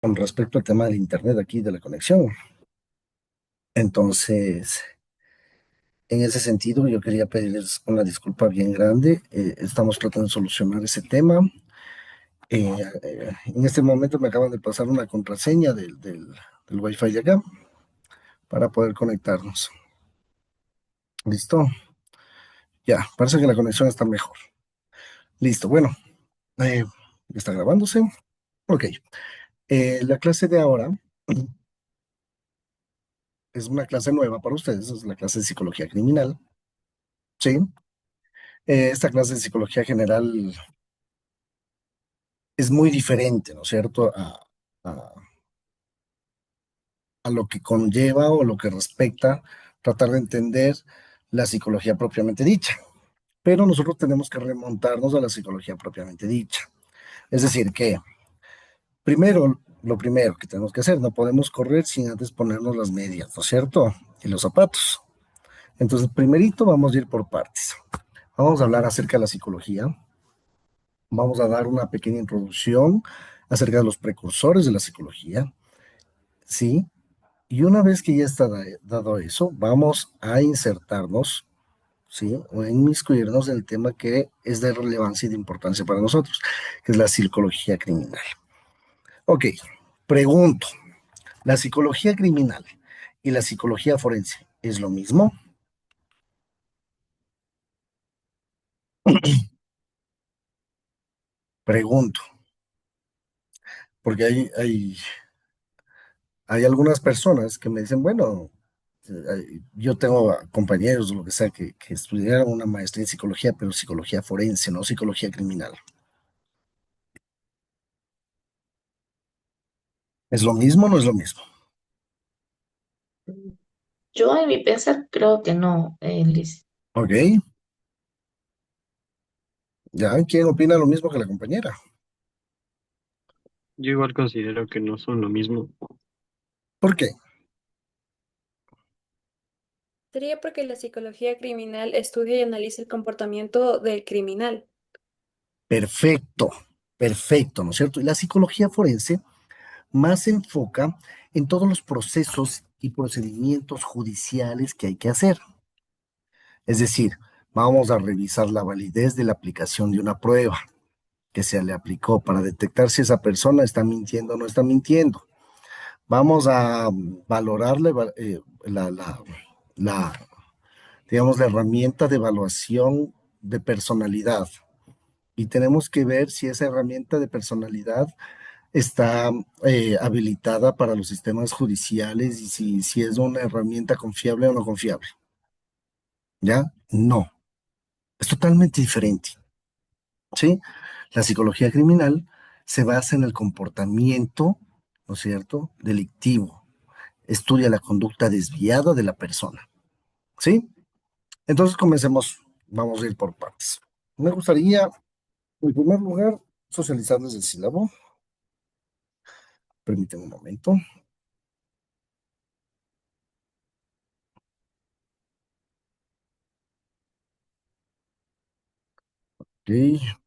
con respecto al tema del internet aquí, de la conexión. Entonces, en ese sentido, yo quería pedirles una disculpa bien grande. Estamos tratando de solucionar ese tema. En este momento me acaban de pasar una contraseña del Wi-Fi de acá para poder conectarnos. ¿Listo? Ya, parece que la conexión está mejor. Listo, bueno, eh, está grabándose. Ok, la clase de ahora es una clase nueva para ustedes, es la clase de psicología criminal. Sí. Esta clase de psicología general es muy diferente, ¿no es cierto?, a- a lo que conlleva o lo que respecta tratar de entender la psicología propiamente dicha. Pero nosotros tenemos que remontarnos a la psicología propiamente dicha. Es decir, que primero, lo primero que tenemos que hacer, no podemos correr sin antes ponernos las medias, ¿no es cierto? Y los zapatos. Entonces, primerito vamos a ir por partes. Vamos a hablar acerca de la psicología. Vamos a dar una pequeña introducción acerca de los precursores de la psicología, ¿sí? Y una vez que ya está dado eso, vamos a insertarnos, ¿sí? O a inmiscuirnos en el tema que es de relevancia y de importancia para nosotros, que es la psicología criminal. Ok, pregunto, ¿la psicología criminal y la psicología forense es lo mismo? Pregunto, porque hay algunas personas que me dicen, bueno, yo tengo compañeros o lo que sea que estudiaron una maestría en psicología, pero psicología forense, no psicología criminal. ¿Es lo mismo o no es lo mismo? Yo en mi pensar creo que no, Liz. Ok, ya, ¿quién opina lo mismo que la compañera? Yo igual considero que no son lo mismo. ¿Por qué? Sería porque la psicología criminal estudia y analiza el comportamiento del criminal. Perfecto, perfecto, ¿no es cierto? Y la psicología forense más se enfoca en todos los procesos y procedimientos judiciales que hay que hacer. Es decir, vamos a revisar la validez de la aplicación de una prueba que se le aplicó para detectar si esa persona está mintiendo o no está mintiendo. Vamos a valorar la, digamos, la herramienta de evaluación de personalidad y tenemos que ver si esa herramienta de personalidad está habilitada para los sistemas judiciales y si es una herramienta confiable o no confiable. ¿Ya? No, es totalmente diferente. ¿Sí? La psicología criminal se basa en el comportamiento, ¿no es cierto?, delictivo. Estudia la conducta desviada de la persona. ¿Sí? Entonces comencemos, vamos a ir por partes. Me gustaría, en primer lugar, socializarles el sílabo. Permíteme un momento. Ok.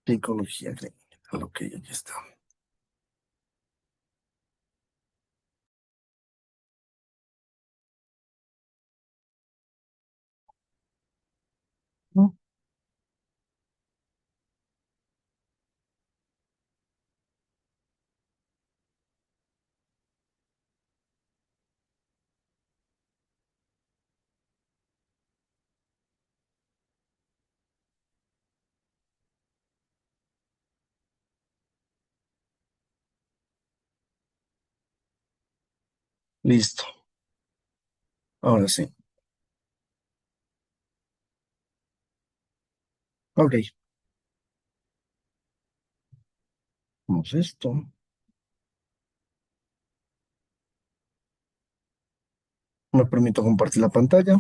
Psicología criminal. Ok, aquí está. Mm, Listo. Ahora sí. Ok. Vamos a esto. Me permito compartir la pantalla.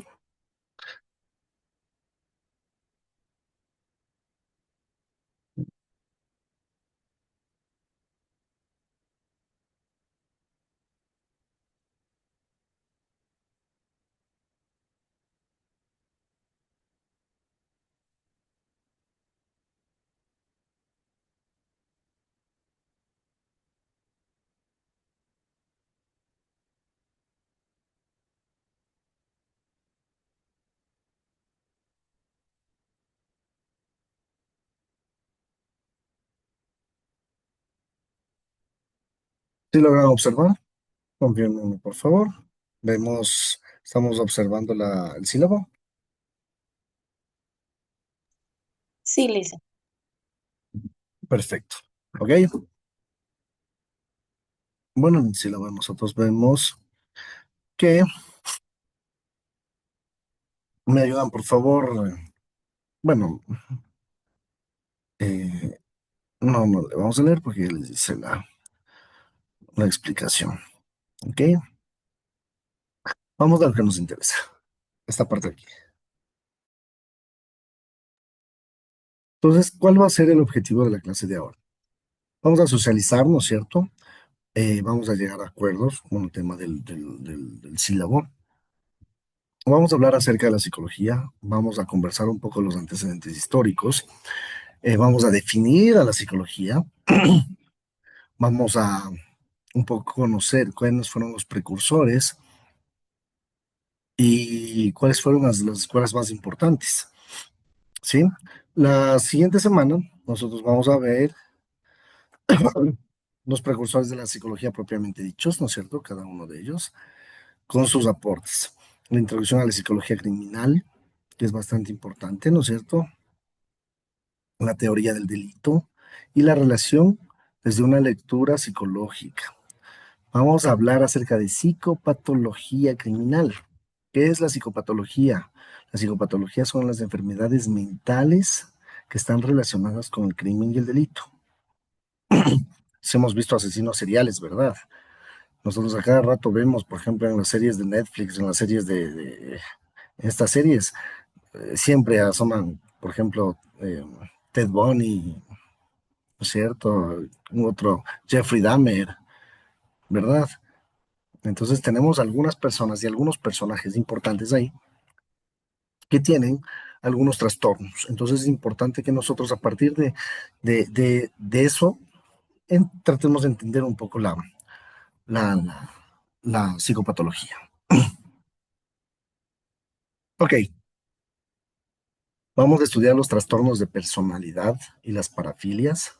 Si logran observar, confírmenme, por favor. Vemos, estamos observando el sílabo. Sí, Lisa. Perfecto. Ok. Bueno, en el sílabo nosotros vemos que me ayudan, por favor. Bueno, eh, no le vamos a leer porque ya les dice la explicación. Ok. Vamos a lo que nos interesa. Esta parte de aquí. Entonces, ¿cuál va a ser el objetivo de la clase de ahora? Vamos a socializar, ¿no es cierto? Vamos a llegar a acuerdos con el tema del sílabo. Vamos a hablar acerca de la psicología, vamos a conversar un poco de los antecedentes históricos, vamos a definir a la psicología, vamos a un poco conocer cuáles fueron los precursores y cuáles fueron las escuelas más importantes, ¿sí? La siguiente semana nosotros vamos a ver los precursores de la psicología propiamente dichos, ¿no es cierto? Cada uno de ellos, con sus aportes. La introducción a la psicología criminal, que es bastante importante, ¿no es cierto? La teoría del delito y la relación desde una lectura psicológica. Vamos a hablar acerca de psicopatología criminal. ¿Qué es la psicopatología? La psicopatología son las enfermedades mentales que están relacionadas con el crimen y el delito. Si hemos visto asesinos seriales, ¿verdad? Nosotros a cada rato vemos, por ejemplo, en las series de Netflix, en las series en estas series, siempre asoman, por ejemplo, Ted Bundy, ¿no es cierto? Un otro, Jeffrey Dahmer, ¿verdad? Entonces tenemos algunas personas y algunos personajes importantes ahí que tienen algunos trastornos. Entonces es importante que nosotros a partir de eso tratemos de entender un poco la, la, la psicopatología. Ok, vamos a estudiar los trastornos de personalidad y las parafilias,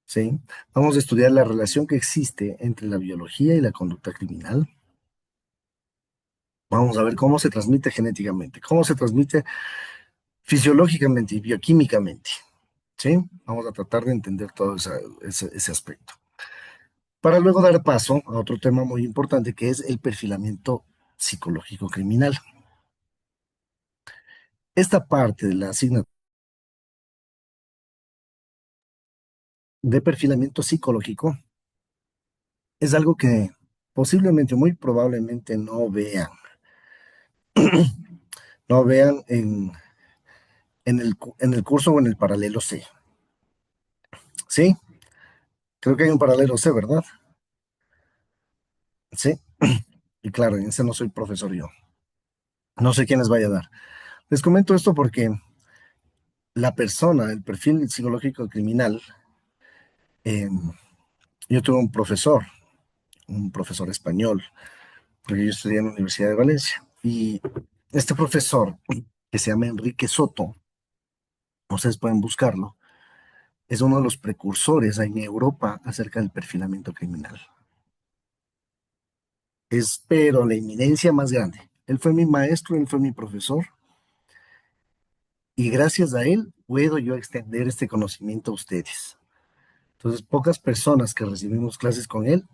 ¿sí? Vamos a estudiar la relación que existe entre la biología y la conducta criminal. Vamos a ver cómo se transmite genéticamente, cómo se transmite fisiológicamente y bioquímicamente, ¿sí? Vamos a tratar de entender todo ese aspecto. Para luego dar paso a otro tema muy importante que es el perfilamiento psicológico criminal. Esta parte de la asignatura de perfilamiento psicológico es algo que posiblemente, muy probablemente no vean en el curso o en el paralelo C. ¿Sí? Creo que hay un paralelo C, ¿verdad? Sí. Y claro, en ese no soy profesor yo. No sé quién les vaya a dar. Les comento esto porque la persona, el perfil psicológico criminal, eh, yo tuve un profesor español, porque yo estudié en la Universidad de Valencia, y este profesor, que se llama Enrique Soto, ustedes pueden buscarlo, es uno de los precursores en Europa acerca del perfilamiento criminal. Pero la eminencia más grande. Él fue mi maestro, él fue mi profesor, y gracias a él puedo yo extender este conocimiento a ustedes. Entonces, pocas personas que recibimos clases con él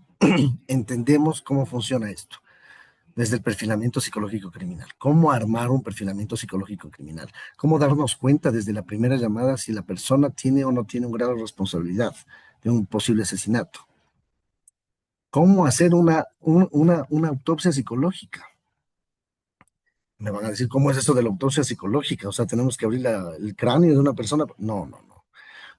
entendemos cómo funciona esto, desde el perfilamiento psicológico criminal, cómo armar un perfilamiento psicológico criminal, cómo darnos cuenta desde la primera llamada si la persona tiene o no tiene un grado de responsabilidad de un posible asesinato, cómo hacer una autopsia psicológica. Me van a decir, ¿cómo es eso de la autopsia psicológica? O sea, tenemos que abrir el cráneo de una persona. No, no, no.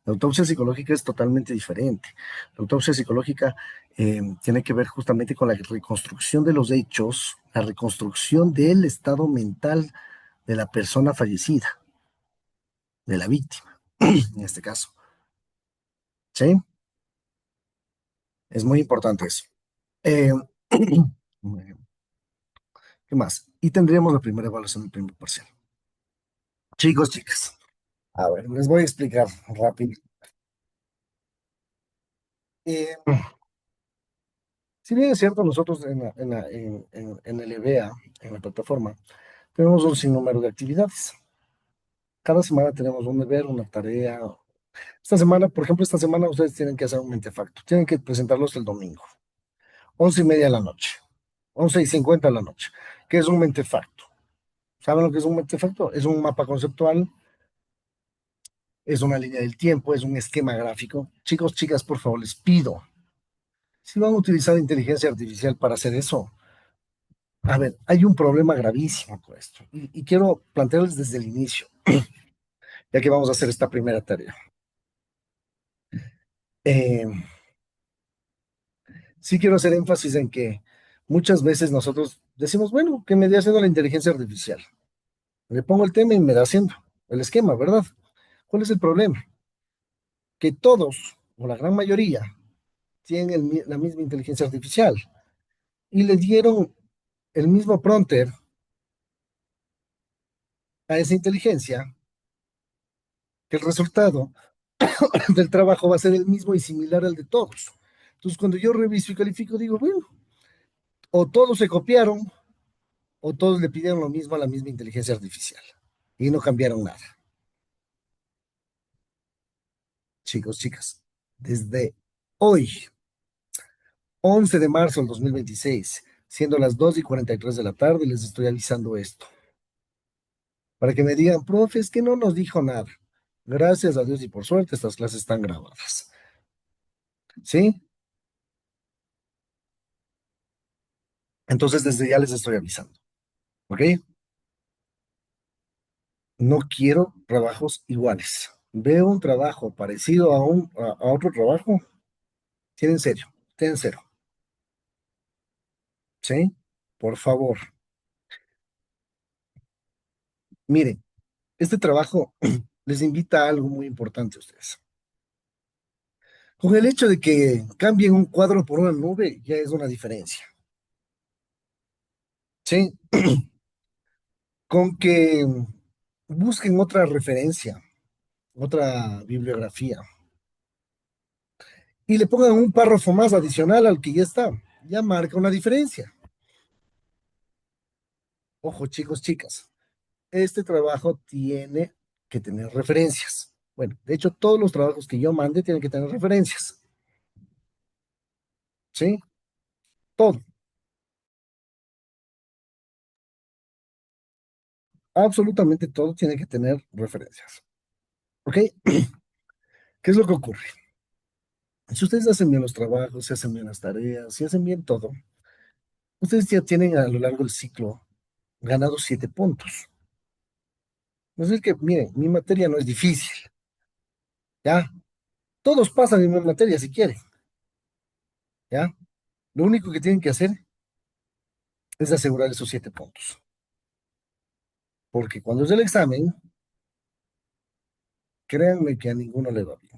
La autopsia psicológica es totalmente diferente. La autopsia psicológica tiene que ver justamente con la reconstrucción de los hechos, la reconstrucción del estado mental de la persona fallecida, de la víctima, en este caso. ¿Sí? Es muy importante eso. Eh, ¿Qué más? Y tendríamos la primera evaluación del primer parcial. Chicos, chicas, a ver, les voy a explicar rápido. Eh, si bien es cierto, nosotros en el EBA, en la plataforma, tenemos un sinnúmero de actividades. Cada semana tenemos un deber, una tarea. Esta semana, por ejemplo, esta semana ustedes tienen que hacer un mentefacto. Tienen que presentarlos el domingo, 11:30 de la noche, 11:50 de la noche. ¿Qué es un mentefacto? ¿Saben lo que es un mentefacto? Es un mapa conceptual, es una línea del tiempo, es un esquema gráfico. Chicos, chicas, por favor, les pido, si van a utilizar inteligencia artificial para hacer eso, a ver, hay un problema gravísimo con esto y quiero plantearles desde el inicio, ya que vamos a hacer esta primera tarea. Eh, sí quiero hacer énfasis en que muchas veces nosotros decimos, bueno, que me dé haciendo la inteligencia artificial. Le pongo el tema y me da haciendo el esquema, ¿verdad? ¿Cuál es el problema? Que todos, o la gran mayoría, tienen la misma inteligencia artificial y le dieron el mismo prompter a esa inteligencia, que el resultado del trabajo va a ser el mismo y similar al de todos. Entonces, cuando yo reviso y califico, digo, bueno, o todos se copiaron o todos le pidieron lo mismo a la misma inteligencia artificial y no cambiaron nada. Chicos, chicas, desde hoy, 11 de marzo del 2026, siendo las 2:43 de la tarde, les estoy avisando esto, para que me digan, profe, es que no nos dijo nada. Gracias a Dios y por suerte, estas clases están grabadas. ¿Sí? Entonces, desde ya les estoy avisando. ¿Ok? No quiero trabajos iguales. Veo un trabajo parecido a otro trabajo, tienen serio, tienen cero. ¿Sí? Por favor. Miren, este trabajo les invita a algo muy importante a ustedes. Con el hecho de que cambien un cuadro por una nube, ya es una diferencia. ¿Sí? Con que busquen otra referencia, otra bibliografía, y le pongan un párrafo más adicional al que ya está, ya marca una diferencia. Ojo, chicos, chicas, este trabajo tiene que tener referencias. Bueno, de hecho, todos los trabajos que yo mande tienen que tener referencias. ¿Sí? Todo, absolutamente todo tiene que tener referencias. ¿Ok? ¿Qué es lo que ocurre? Si ustedes hacen bien los trabajos, si hacen bien las tareas, si hacen bien todo, ustedes ya tienen a lo largo del ciclo ganados 7 puntos. Es decir que, miren, mi materia no es difícil, ¿ya? Todos pasan en mi materia si quieren, ¿ya? Lo único que tienen que hacer es asegurar esos 7 puntos. Porque cuando es el examen, créanme que a ninguno le va bien.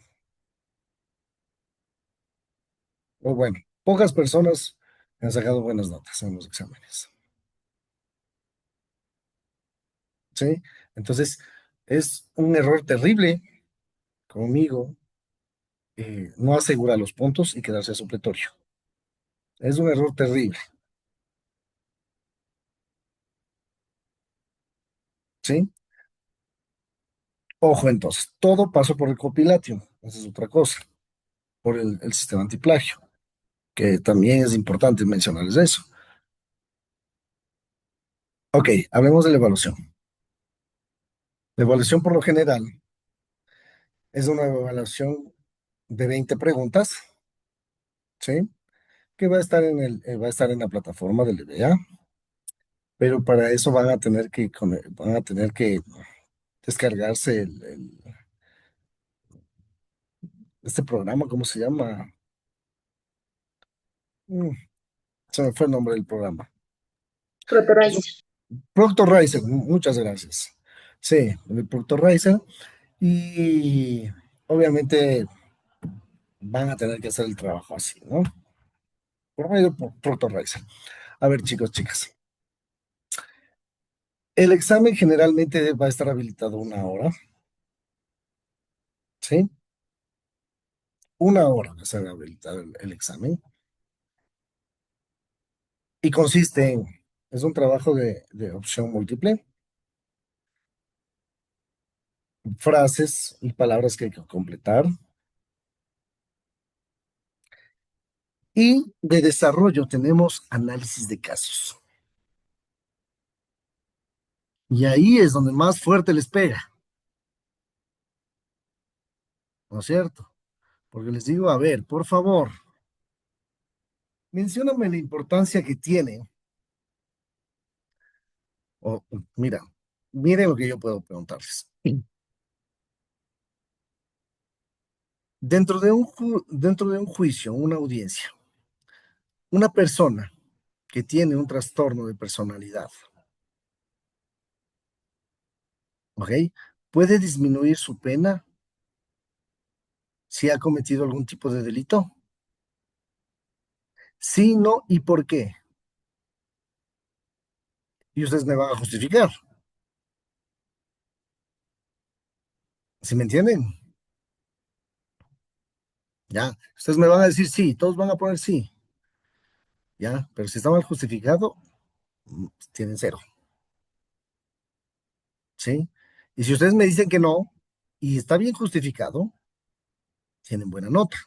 O bueno, pocas personas han sacado buenas notas en los exámenes. ¿Sí? Entonces, es un error terrible conmigo no asegurar los puntos y quedarse supletorio. Es un error terrible. ¿Sí? Ojo, entonces, todo pasó por el copilation. Esa es otra cosa. Por el sistema antiplagio, que también es importante mencionarles eso. Ok, hablemos de la evaluación. La evaluación por lo general es una evaluación de 20 preguntas, ¿sí? Que va a estar va a estar en la plataforma del EBA, pero para eso van a tener que descargarse este programa, ¿cómo se llama? Mm, Se me fue el nombre del programa. Es un Protorizer. Proctor muchas gracias. Sí, el Proctor y obviamente van a tener que hacer el trabajo así, ¿no? Por medio de Proctor. A ver, chicos, chicas. El examen generalmente va a estar habilitado 1 hora, ¿sí? 1 hora va a estar habilitado el examen. Y consiste es un trabajo de opción múltiple, frases y palabras que hay que completar. Y de desarrollo tenemos análisis de casos. Y ahí es donde más fuerte les pega, ¿no es cierto? Porque les digo, a ver, por favor, mencióname la importancia que tiene. O mira, miren lo que yo puedo preguntarles. Dentro de un juicio, una audiencia, una persona que tiene un trastorno de personalidad, ¿ok? ¿Puede disminuir su pena si ha cometido algún tipo de delito? Sí, no, ¿y por qué? Y ustedes me van a justificar, ¿sí me entienden? Ya, ustedes me van a decir sí, todos van a poner sí, ya, pero si está mal justificado, tienen cero, ¿sí? Y si ustedes me dicen que no, y está bien justificado, tienen buena nota.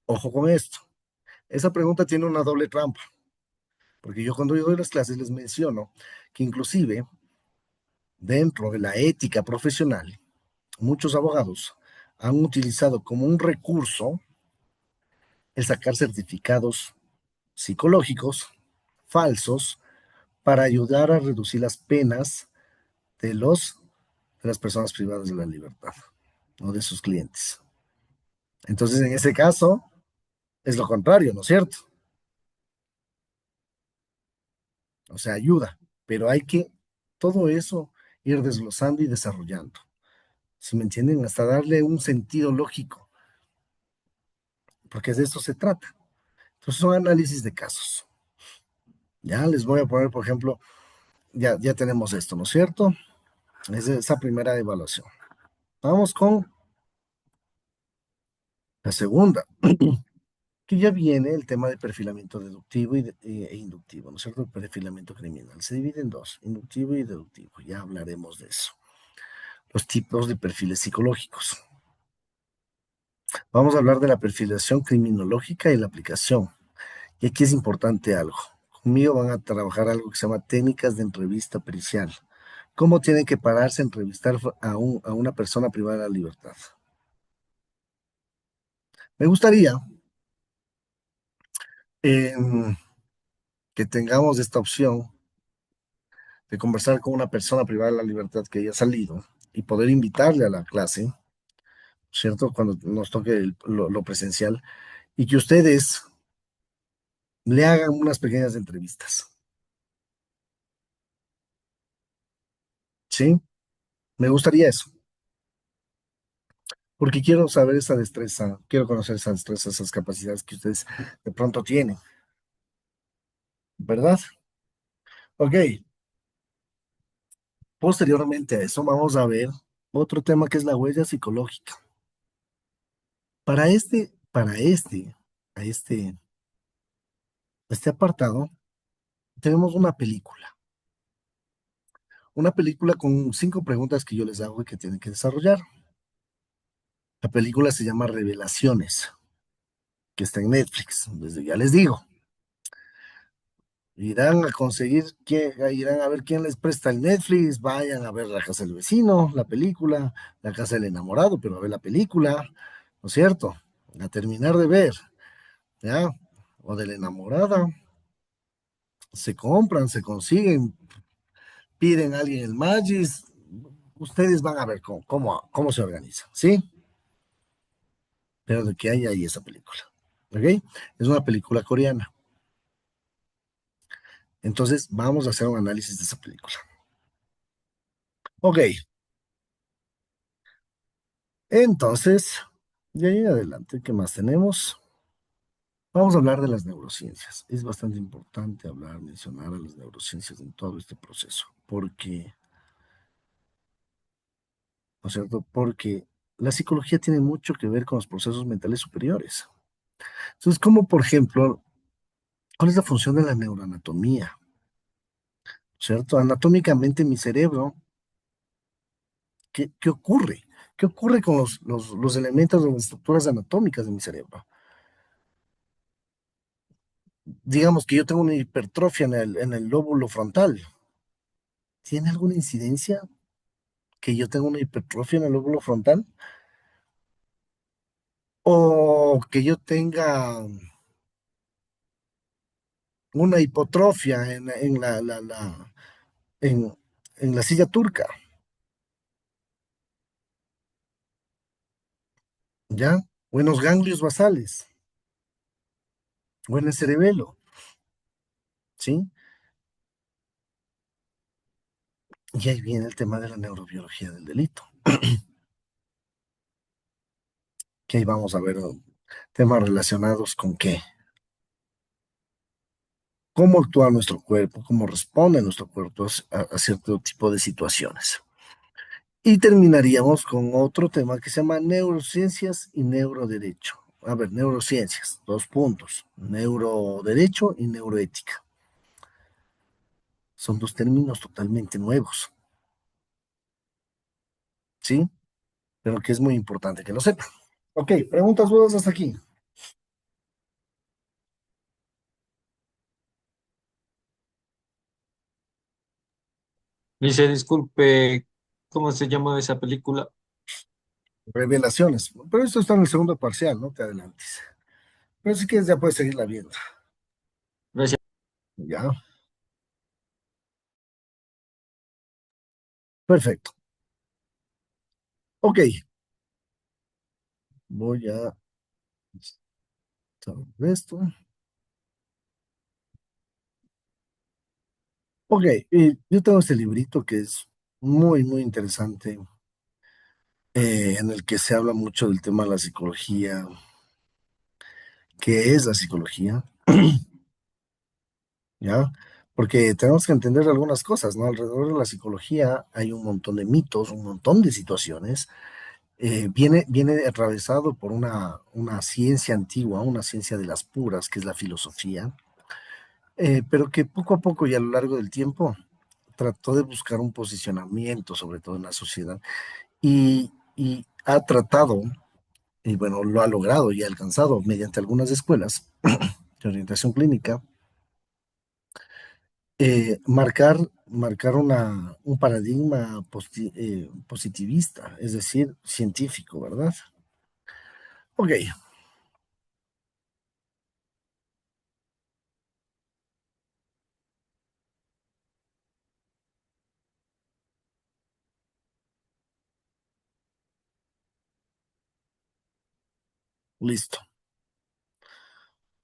Ojo con esto. Esa pregunta tiene una doble trampa, porque yo cuando yo doy las clases les menciono que inclusive dentro de la ética profesional, muchos abogados han utilizado como un recurso el sacar certificados psicológicos falsos para ayudar a reducir las penas de de las personas privadas de la libertad, o de sus clientes. Entonces, en ese caso, es lo contrario, ¿no es cierto? O sea, ayuda, pero hay que todo eso ir desglosando y desarrollando. Si me entienden, hasta darle un sentido lógico, porque de eso se trata. Entonces, son análisis de casos. Ya les voy a poner, por ejemplo, ya tenemos esto, ¿no es cierto? Es esa primera evaluación. Vamos con la segunda, que ya viene el tema de perfilamiento deductivo e inductivo, ¿no es cierto? Perfilamiento criminal. Se divide en dos, inductivo y deductivo. Ya hablaremos de eso. Los tipos de perfiles psicológicos. Vamos a hablar de la perfilación criminológica y la aplicación. Y aquí es importante algo. Conmigo van a trabajar algo que se llama técnicas de entrevista pericial. ¿Cómo tienen que pararse a entrevistar a una persona privada de la libertad? Me gustaría em, que tengamos esta opción de conversar con una persona privada de la libertad que haya salido y poder invitarle a la clase, ¿cierto? Cuando nos toque lo presencial y que ustedes le hagan unas pequeñas entrevistas, ¿sí? Me gustaría eso, porque quiero saber esa destreza, quiero conocer esa destreza, esas capacidades que ustedes de pronto tienen, ¿verdad? Ok, posteriormente a eso vamos a ver otro tema que es la huella psicológica. A este apartado, tenemos una película con 5 preguntas que yo les hago y que tienen que desarrollar. La película se llama Revelaciones, que está en Netflix, desde ya les digo. Irán a conseguir, irán a ver quién les presta el Netflix, vayan a ver La Casa del Vecino, la película, La Casa del Enamorado, pero a ver la película, ¿no es cierto? A terminar de ver, ¿ya? O de la enamorada, se compran, se consiguen, piden a alguien el Magis, ustedes van a ver cómo se organiza, ¿sí? Pero de qué hay ahí esa película, ¿ok? Es una película coreana. Entonces, vamos a hacer un análisis de esa película. Ok, entonces, de ahí en adelante, ¿qué más tenemos? Vamos a hablar de las neurociencias. Es bastante importante mencionar a las neurociencias en todo este proceso, porque, ¿no es cierto? Porque la psicología tiene mucho que ver con los procesos mentales superiores. Entonces, como por ejemplo, ¿cuál es la función de la neuroanatomía? ¿Cierto? Anatómicamente mi cerebro, ¿qué ocurre? ¿Qué ocurre con los elementos o las estructuras anatómicas de mi cerebro? Digamos que yo tengo una hipertrofia en el lóbulo frontal. ¿Tiene alguna incidencia que yo tenga una hipertrofia en el lóbulo frontal? ¿O que yo tenga una hipotrofia en, en la silla turca? ¿Ya? O en los ganglios basales, o en el cerebelo, ¿sí? Y ahí viene el tema de la neurobiología del delito, que ahí vamos a ver temas relacionados con qué, cómo actúa nuestro cuerpo, cómo responde nuestro cuerpo a cierto tipo de situaciones. Y terminaríamos con otro tema que se llama neurociencias y neuroderecho. A ver, neurociencias, 2 puntos, neuroderecho y neuroética. Son 2 términos totalmente nuevos, ¿sí? Pero que es muy importante que lo sepan. Ok, preguntas, dudas hasta aquí. Dice, disculpe, ¿cómo se llama esa película? Revelaciones. Pero esto está en el segundo parcial, no te adelantes. Pero si quieres ya puedes seguirla viendo. Gracias. Ya, perfecto. Ok, voy a saber esto. Ok, yo tengo este librito que es muy, muy interesante, en el que se habla mucho del tema de la psicología, qué es la psicología, ¿ya? Porque tenemos que entender algunas cosas, ¿no? Alrededor de la psicología hay un montón de mitos, un montón de situaciones. Viene atravesado por una ciencia antigua, una ciencia de las puras, que es la filosofía, pero que poco a poco y a lo largo del tiempo trató de buscar un posicionamiento, sobre todo en la sociedad, y ha tratado, y bueno, lo ha logrado y ha alcanzado mediante algunas escuelas de orientación clínica, marcar un paradigma positivista, es decir, científico, ¿verdad? Ok, listo.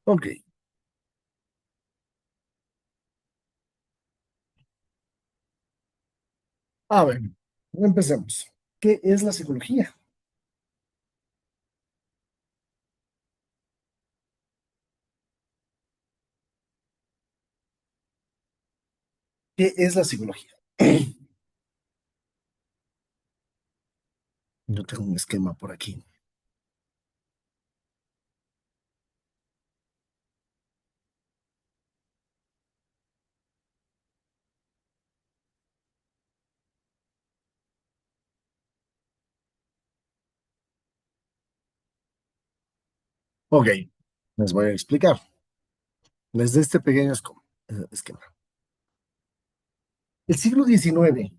Ok, A ver, empecemos. ¿Qué es la psicología? ¿Qué es la psicología? Yo tengo un esquema por aquí. Ok, les voy a explicar. Desde este pequeño esquema. El siglo XIX,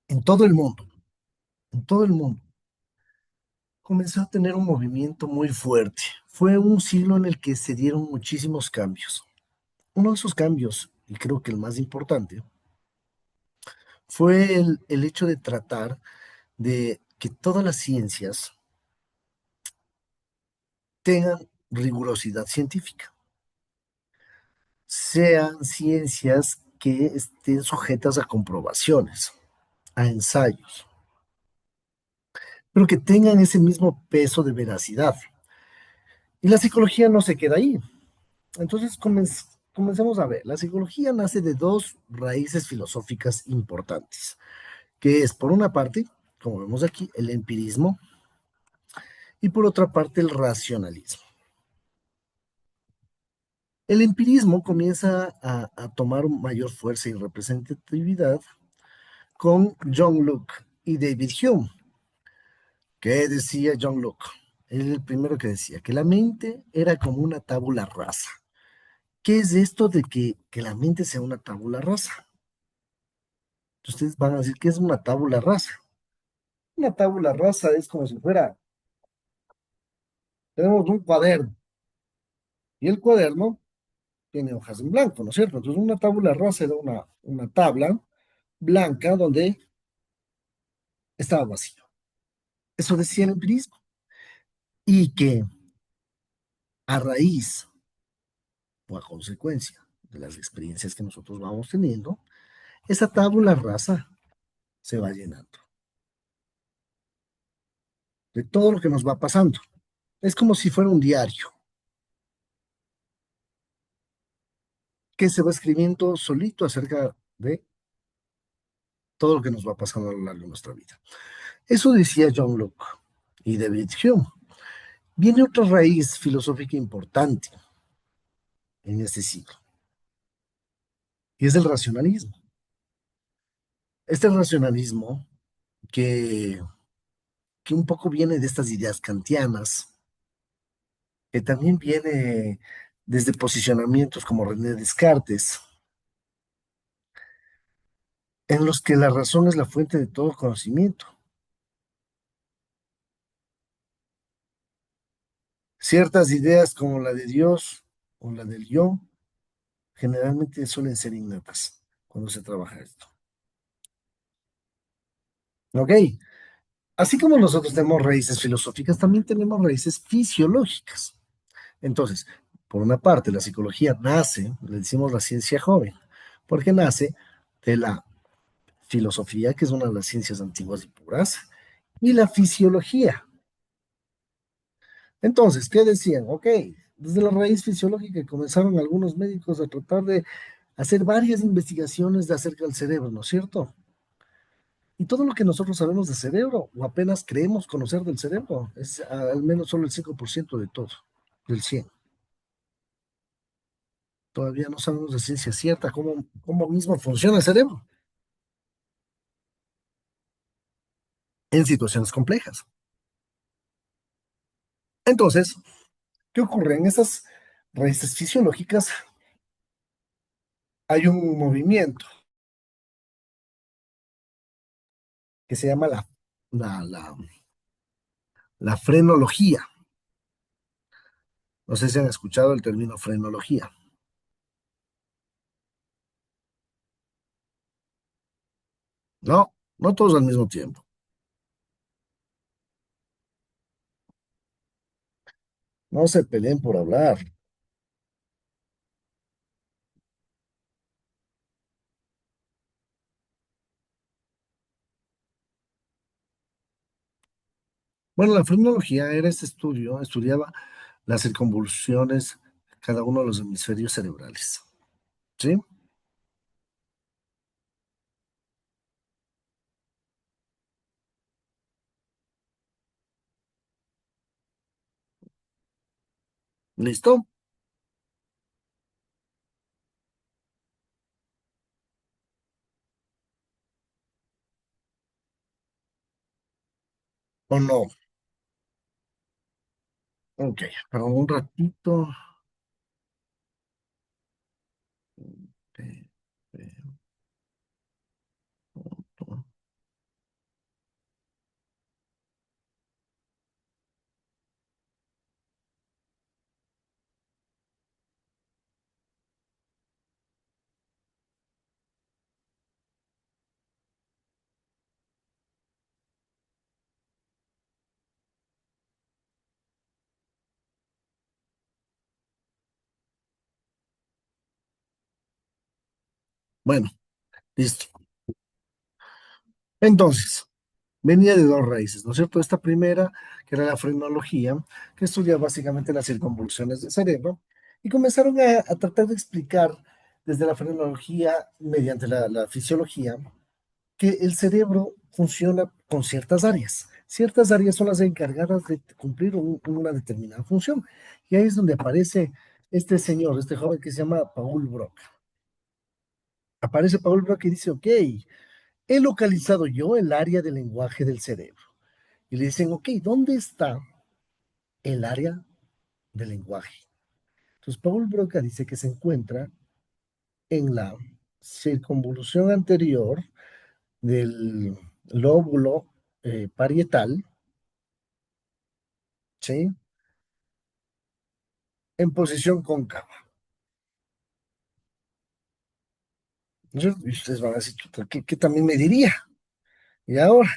en todo el mundo, comenzó a tener un movimiento muy fuerte. Fue un siglo en el que se dieron muchísimos cambios. Uno de esos cambios, y creo que el más importante, fue el hecho de tratar de que todas las ciencias tengan rigurosidad científica, sean ciencias que estén sujetas a comprobaciones, a ensayos, pero que tengan ese mismo peso de veracidad. Y la psicología no se queda ahí. Entonces, comencemos a ver. La psicología nace de dos raíces filosóficas importantes, que es, por una parte, como vemos aquí, el empirismo y por otra parte, el racionalismo. El empirismo comienza a tomar mayor fuerza y representatividad con John Locke y David Hume. ¿Qué decía John Locke? Él es el primero que decía que la mente era como una tabula rasa. ¿Qué es esto de que la mente sea una tabula rasa? Ustedes van a decir que es una tabula rasa. Una tabula rasa es como si fuera, tenemos un cuaderno y el cuaderno tiene hojas en blanco, ¿no es cierto? Entonces una tabula rasa era una tabla blanca donde estaba vacío. Eso decía el empirismo. Y que a raíz o a consecuencia de las experiencias que nosotros vamos teniendo, esa tabla rasa se va llenando de todo lo que nos va pasando. Es como si fuera un diario que se va escribiendo solito acerca de todo lo que nos va pasando a lo largo de nuestra vida. Eso decía John Locke y David Hume. Viene otra raíz filosófica importante en este siglo, y es el racionalismo. Este racionalismo que, que un poco viene de estas ideas kantianas, que también viene desde posicionamientos como René Descartes, en los que la razón es la fuente de todo conocimiento. Ciertas ideas como la de Dios o la del yo generalmente suelen ser innatas cuando se trabaja esto. ¿Ok? Así como nosotros tenemos raíces filosóficas, también tenemos raíces fisiológicas. Entonces, por una parte, la psicología nace, le decimos la ciencia joven, porque nace de la filosofía, que es una de las ciencias antiguas y puras, y la fisiología. Entonces, ¿qué decían? Ok, desde la raíz fisiológica comenzaron algunos médicos a tratar de hacer varias investigaciones de acerca del cerebro, ¿no es cierto? Y todo lo que nosotros sabemos del cerebro, o apenas creemos conocer del cerebro, es al menos solo el 5% de todo, del 100. Todavía no sabemos de ciencia cierta cómo mismo funciona el cerebro en situaciones complejas. Entonces, ¿qué ocurre? En esas raíces fisiológicas hay un movimiento que se llama la, la, la frenología. No sé si han escuchado el término frenología. No, no todos al mismo tiempo. No se peleen por hablar. Bueno, la frenología era este estudio, estudiaba las circunvoluciones de cada uno de los hemisferios cerebrales. ¿Sí? ¿Listo? ¿O no? Ok, pero un ratito. Eh, eh, Bueno, listo. Entonces, venía de dos raíces, ¿no es cierto? Esta primera, que era la frenología, que estudia básicamente las circunvoluciones del cerebro, y comenzaron a tratar de explicar desde la frenología, mediante la fisiología, que el cerebro funciona con ciertas áreas. Ciertas áreas son las encargadas de cumplir una determinada función. Y ahí es donde aparece este señor, este joven que se llama Paul Broca. Aparece Paul Broca y dice, ok, he localizado yo el área del lenguaje del cerebro. Y le dicen, ok, ¿dónde está el área del lenguaje? Entonces, Paul Broca dice que se encuentra en la circunvolución anterior del lóbulo parietal, ¿sí? En posición cóncava. Y ustedes van a decir, "Chuta, ¿qué también me diría? Y ahora,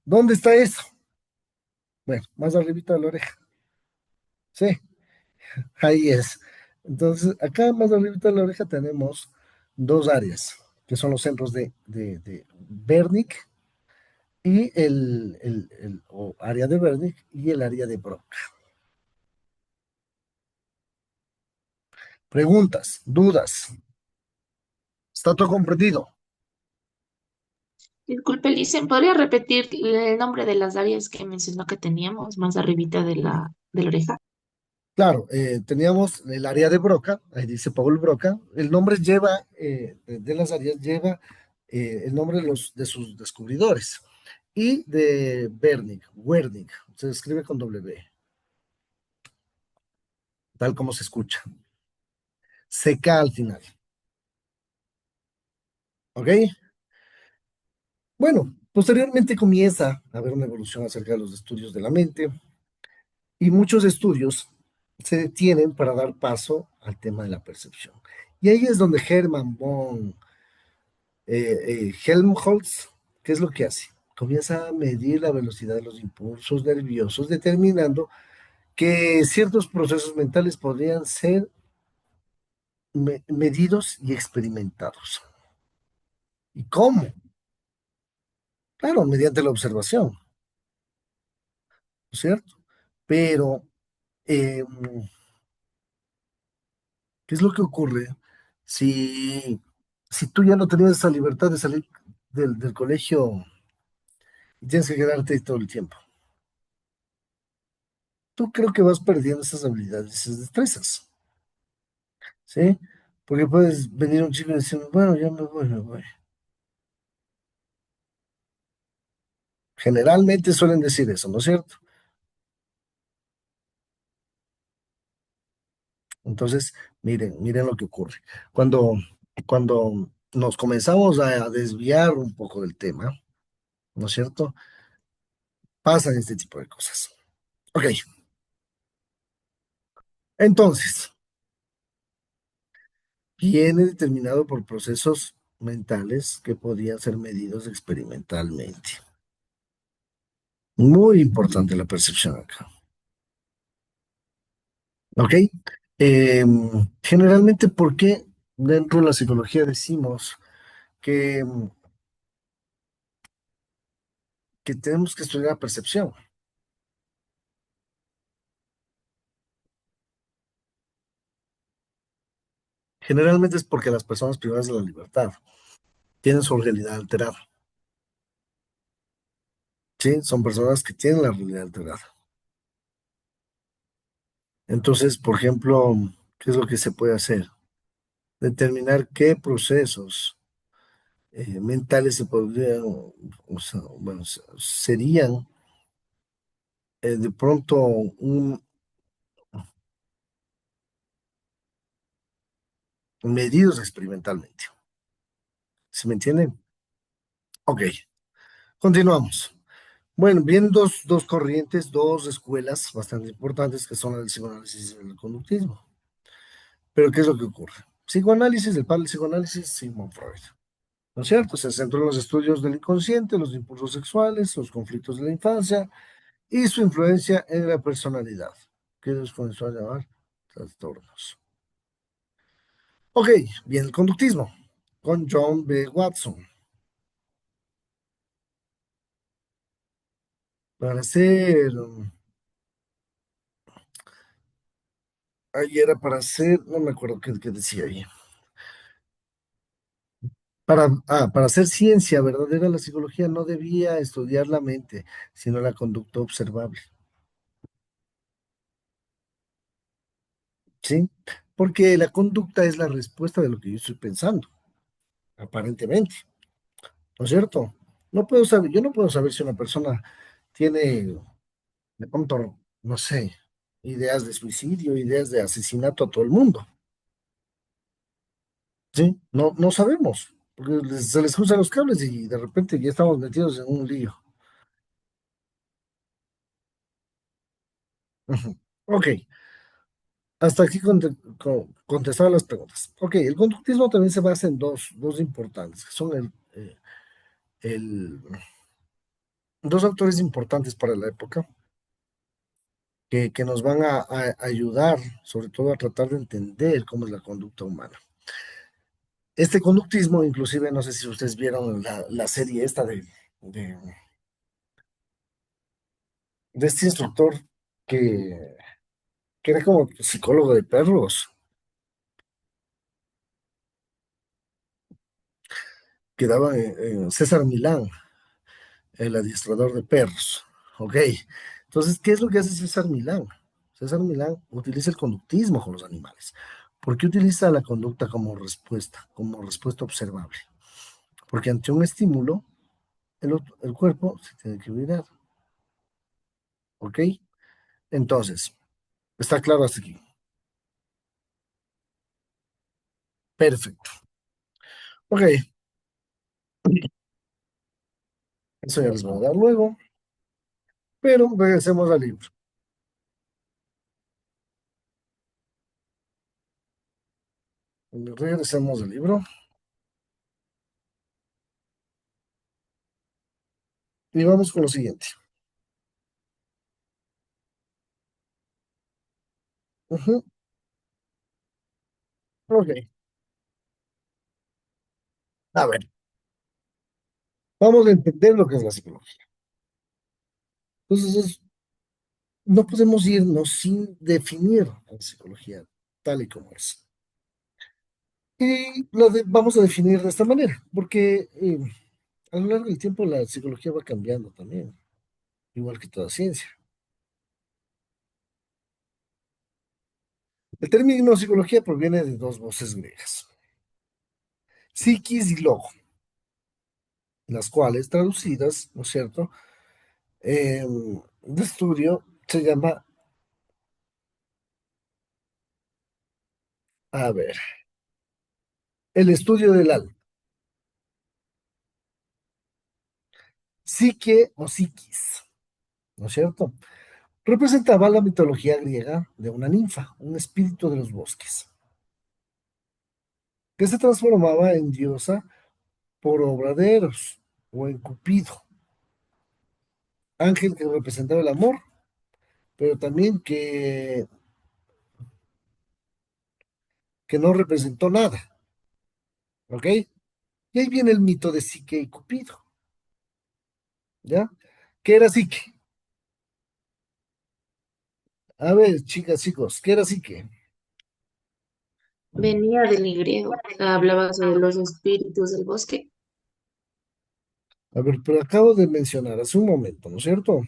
¿dónde está eso? Bueno, más arribita de la oreja. Sí, ahí es. Entonces, acá más arribita de la oreja tenemos dos áreas, que son los centros de Wernicke y o área de Wernicke y el área de Broca. Preguntas, dudas. ¿Está todo comprendido? Disculpe, Licen, ¿podría repetir el nombre de las áreas que mencionó que teníamos más arribita de la oreja? Claro, teníamos el área de Broca, ahí dice Paul Broca. El nombre lleva, de las áreas, lleva el nombre de sus descubridores. Y de Wernicke, se escribe con W, tal como se escucha. CK al final. ¿Ok? Bueno, posteriormente comienza a haber una evolución acerca de los estudios de la mente y muchos estudios se detienen para dar paso al tema de la percepción. Y ahí es donde Hermann von Helmholtz, ¿qué es lo que hace? Comienza a medir la velocidad de los impulsos nerviosos, determinando que ciertos procesos mentales podrían ser medidos y experimentados. ¿Y cómo? Claro, mediante la observación, ¿no es cierto? Pero, eh, ¿qué es lo que ocurre si tú ya no tenías esa libertad de salir del colegio y tienes que quedarte ahí todo el tiempo? Tú creo que vas perdiendo esas habilidades, esas destrezas. ¿Sí? Porque puedes venir un chico y decir, bueno, ya me voy, me voy. Generalmente suelen decir eso, ¿no es cierto? Entonces, miren lo que ocurre. Cuando nos comenzamos a desviar un poco del tema, ¿no es cierto? Pasan este tipo de cosas. Ok, entonces, viene determinado por procesos mentales que podían ser medidos experimentalmente. Muy importante la percepción acá. ¿Ok? Generalmente, ¿por qué dentro de la psicología decimos que, que tenemos que estudiar la percepción? Generalmente es porque las personas privadas de la libertad tienen su realidad alterada. Sí, son personas que tienen la realidad alterada. Entonces, por ejemplo, ¿qué es lo que se puede hacer? Determinar qué procesos mentales se podrían, o sea, bueno, serían de pronto medidos experimentalmente. ¿Se me entiende? Ok, continuamos. Bueno, bien, dos corrientes, dos escuelas bastante importantes que son el psicoanálisis y el conductismo. Pero ¿qué es lo que ocurre? Psicoanálisis, el padre del psicoanálisis, Sigmund Freud. ¿No es cierto? Se centró en los estudios del inconsciente, los impulsos sexuales, los conflictos de la infancia y su influencia en la personalidad, que nos comenzó a llamar trastornos. Ok, bien, el conductismo, con John B. Watson. Para hacer, ahí era para hacer, no me acuerdo qué decía ahí. Para hacer ciencia verdadera, la psicología no debía estudiar la mente, sino la conducta observable. ¿Sí? Porque la conducta es la respuesta de lo que yo estoy pensando, aparentemente, ¿no es cierto? No puedo saber, yo no puedo saber si una persona tiene, de pronto, no sé, ideas de suicidio, ideas de asesinato a todo el mundo, ¿sí? No, no sabemos, porque se les cruzan los cables y de repente ya estamos metidos en un lío. Ujú. Ok, hasta aquí contestar las preguntas. Ok, el conductismo también se basa en dos importantes, que son el- dos autores importantes para la época, que nos van a ayudar, sobre todo, a tratar de entender cómo es la conducta humana. Este conductismo, inclusive, no sé si ustedes vieron la serie esta de, de este instructor que, que era como psicólogo de perros, que daba en César Milán, el adiestrador de perros. Ok, entonces, ¿qué es lo que hace César Milán? César Milán utiliza el conductismo con los animales. ¿Por qué utiliza la conducta como respuesta observable? Porque ante un estímulo, el cuerpo se tiene que mirar. ¿Ok? Entonces, está claro hasta aquí. Perfecto. Ok, eso ya les voy a dar luego, pero regresemos al libro. Regresemos al libro y vamos con lo siguiente. Ujú. Ok, a ver, vamos a entender lo que es la psicología. Entonces, no podemos irnos sin definir la psicología tal y como es. Y vamos a definir de esta manera, porque a lo largo del tiempo la psicología va cambiando también, igual que toda ciencia. El término psicología proviene de dos voces griegas, psiquis y logo, las cuales traducidas, ¿no es cierto?, de estudio se llama, a ver, el estudio del alma, psique o psiquis, ¿no es cierto? Representaba la mitología griega de una ninfa, un espíritu de los bosques, que se transformaba en diosa por obra de Eros o en Cupido, ángel que representaba el amor, pero también que no representó nada, ¿ok? Y ahí viene el mito de Psique y Cupido, ¿ya? ¿Qué era Psique? A ver, chicas, chicos, ¿qué era Psique? Venía del griego, hablaba sobre los espíritus del bosque. A ver, pero acabo de mencionar hace un momento, ¿no es cierto?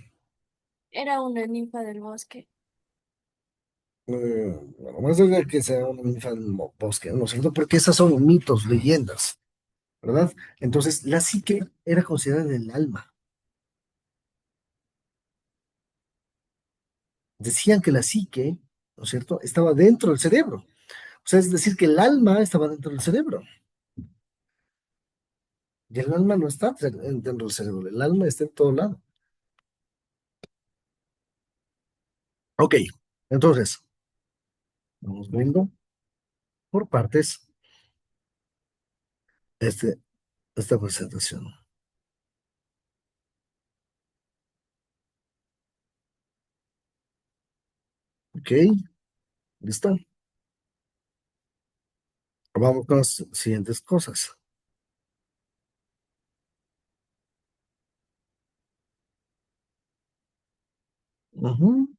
Era una ninfa del bosque. Bueno, más allá de que sea una ninfa del bosque, ¿no es cierto? Porque esas son mitos, leyendas, ¿verdad? Entonces, la psique era considerada el alma. Decían que la psique, ¿no es cierto?, estaba dentro del cerebro. O sea, es decir, que el alma estaba dentro del cerebro. Y el alma no está dentro del cerebro, el alma está en todo lado. Ok, entonces, vamos viendo por partes este, esta presentación. Ok, listo. Vamos con las siguientes cosas. Ujú,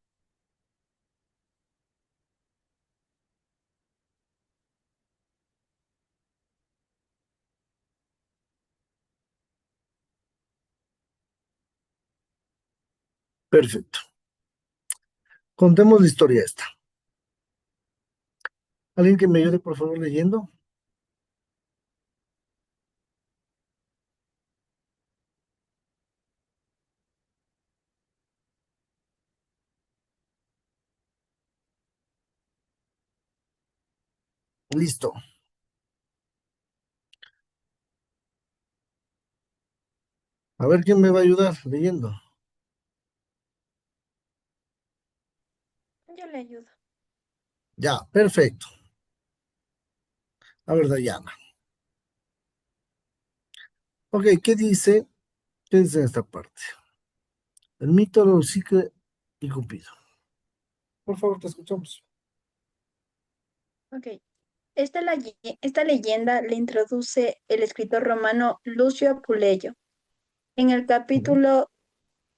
perfecto. Contemos la historia esta. ¿Alguien que me ayude, por favor, leyendo? Listo. A ver quién me va a ayudar leyendo. Yo le ayudo. Ya, perfecto. La verdad, llama. Ok, ¿qué dice? ¿Qué dice en esta parte? El mito de Psique y Cupido. Por favor, te escuchamos. Ok. Esta leyenda le introduce el escritor romano Lucio Apuleyo en el Ujú, capítulo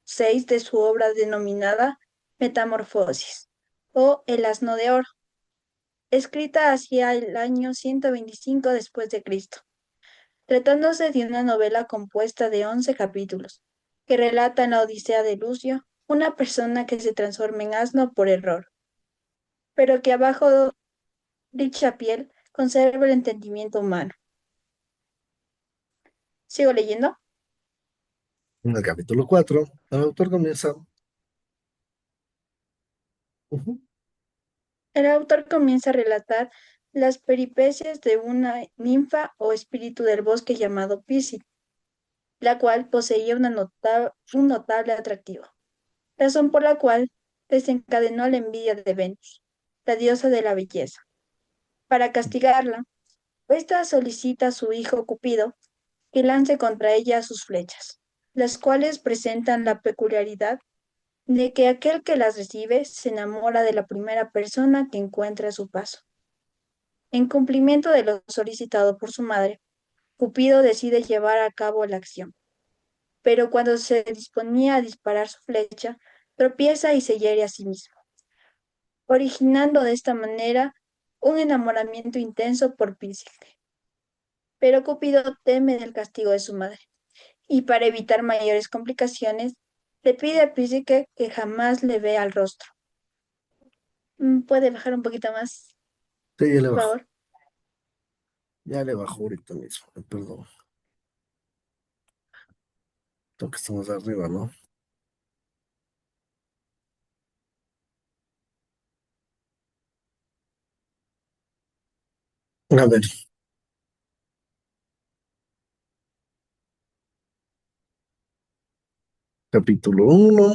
6 de su obra denominada Metamorfosis o El asno de oro, escrita hacia el año 125 después de Cristo, tratándose de una novela compuesta de 11 capítulos que relatan la odisea de Lucio, una persona que se transforma en asno por error, pero que abajo dicha piel conserva el entendimiento humano. ¿Sigo leyendo? En el capítulo 4, el autor comienza. Ujú, El autor comienza a relatar las peripecias de una ninfa o espíritu del bosque llamado Piscis, la cual poseía un notable atractivo, razón por la cual desencadenó la envidia de Venus, la diosa de la belleza. Para castigarla, ésta solicita a su hijo Cupido que lance contra ella sus flechas, las cuales presentan la peculiaridad de que aquel que las recibe se enamora de la primera persona que encuentra a su paso. En cumplimiento de lo solicitado por su madre, Cupido decide llevar a cabo la acción, pero cuando se disponía a disparar su flecha, tropieza y se hiere a sí mismo, originando de esta manera un enamoramiento intenso por Písique. Pero Cupido teme del castigo de su madre, y para evitar mayores complicaciones, le pide a Písique que jamás le vea el rostro. ¿Puede bajar un poquito más, sí, ya le por bajo. favor? Ya le bajo ahorita mismo. Perdón. Tengo que estamos arriba, ¿no? A ver, capítulo 1.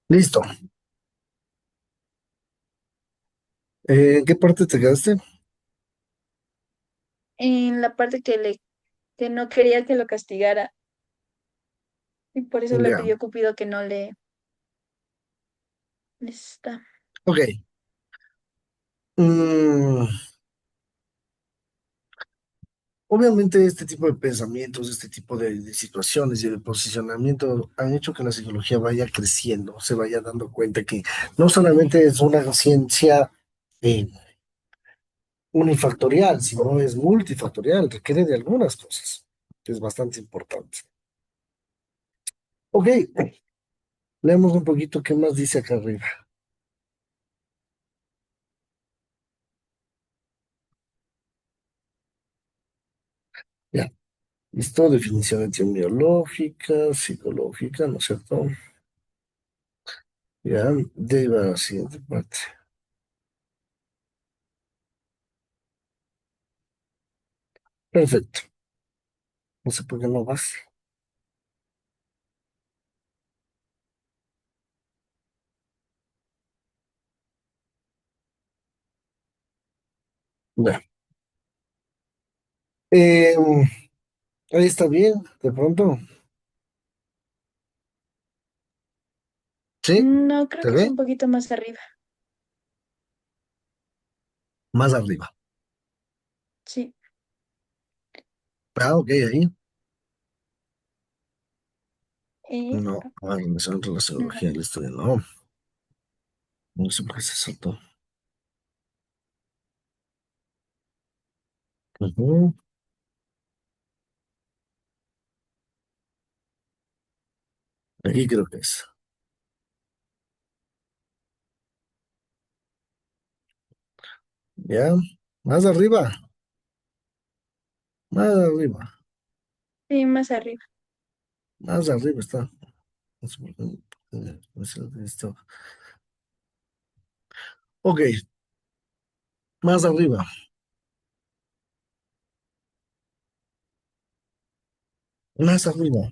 Listo. ¿En qué parte te quedaste? En la parte que no quería que lo castigara y por eso le Ya. pidió a Cupido que no le está. Ok. Mm, Obviamente este tipo de pensamientos, este tipo de situaciones y de posicionamiento han hecho que la psicología vaya creciendo, se vaya dando cuenta que no solamente es una ciencia eh, unifactorial, sino es multifactorial, requiere de algunas cosas, que es bastante importante. Ok, leemos un poquito qué más dice acá arriba. Ya, listo, definición etiológica, psicológica, ¿no es cierto? Ya, de ahí va la siguiente parte. Perfecto, no sé por qué no vas. Ya. Em, Ahí está bien, de pronto. ¿Sí? No, creo ¿Se que es ve? un poquito más arriba. Más arriba. Sí. Ah, ok, ahí. Y No, relación entre la no. psicología y la historia, no. No sé por qué se saltó. Ujú, aquí creo que es. Ya, más arriba, más arriba, Sí, más arriba. más arriba está. No sé por qué, esto. Ok, más arriba, más arriba.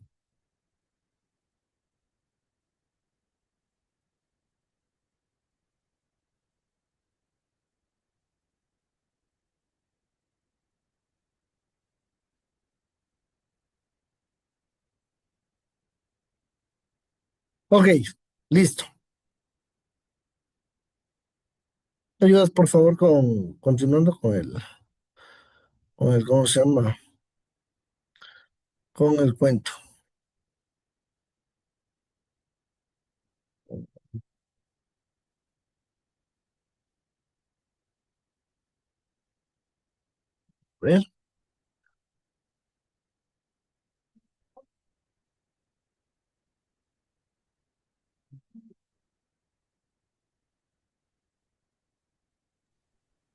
Ok, listo. ¿Me ayudas, por favor, continuando ¿cómo se llama? Con el cuento. A ver,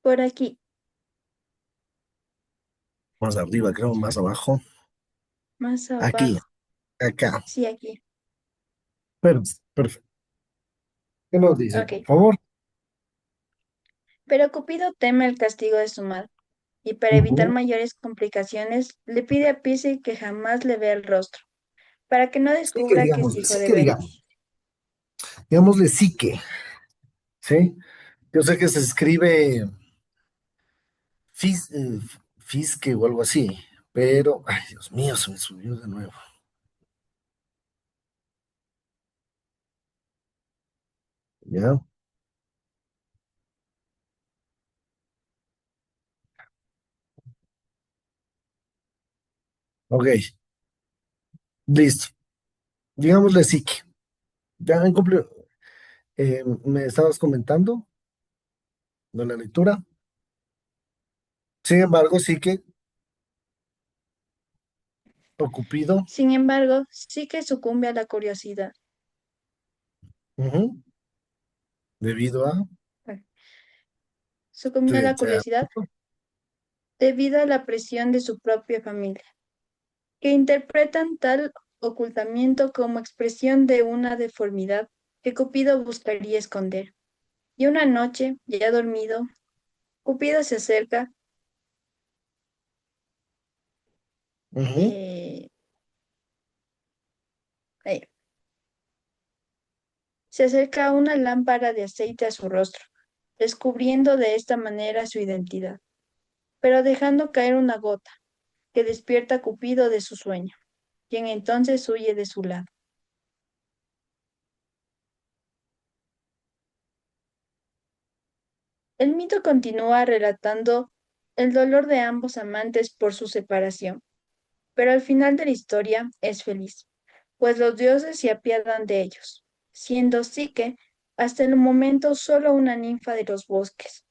Por aquí, más arriba, creo, más abajo. más Aquí, abajo. acá. Sí, aquí. Perfecto. ¿Qué nos dice, por Ok. favor? Pero Cupido teme el castigo de su madre y para evitar Ujú. mayores complicaciones le pide a Pisi que jamás le vea el rostro, para que no descubra que es hijo Sí de que Venus. digamos, digámosle sí que, ¿sí? Yo sé que se escribe fisque o algo así, pero, ay, Dios mío, se me subió de nuevo. ¿Ya? Ok, listo. Digámosle sí que. Ya me estabas comentando de la lectura. Sin embargo, sí que, o Cupido, Sin embargo, sí que sucumbe a la curiosidad. ujú, debido a, Bueno, sucumbe a sí, la curiosidad debido a la presión de su propia familia, que interpretan tal ocultamiento como expresión de una deformidad que Cupido buscaría esconder. Y una noche, ya dormido, Cupido ujú, eh, eh, se acerca a una lámpara de aceite a su rostro, descubriendo de esta manera su identidad, pero dejando caer una gota que despierta a Cupido de su sueño, quien entonces huye de su lado. El mito continúa relatando el dolor de ambos amantes por su separación, pero al final de la historia es feliz, pues los dioses se apiadan de ellos, siendo Psique hasta el momento solo una ninfa de los bosques,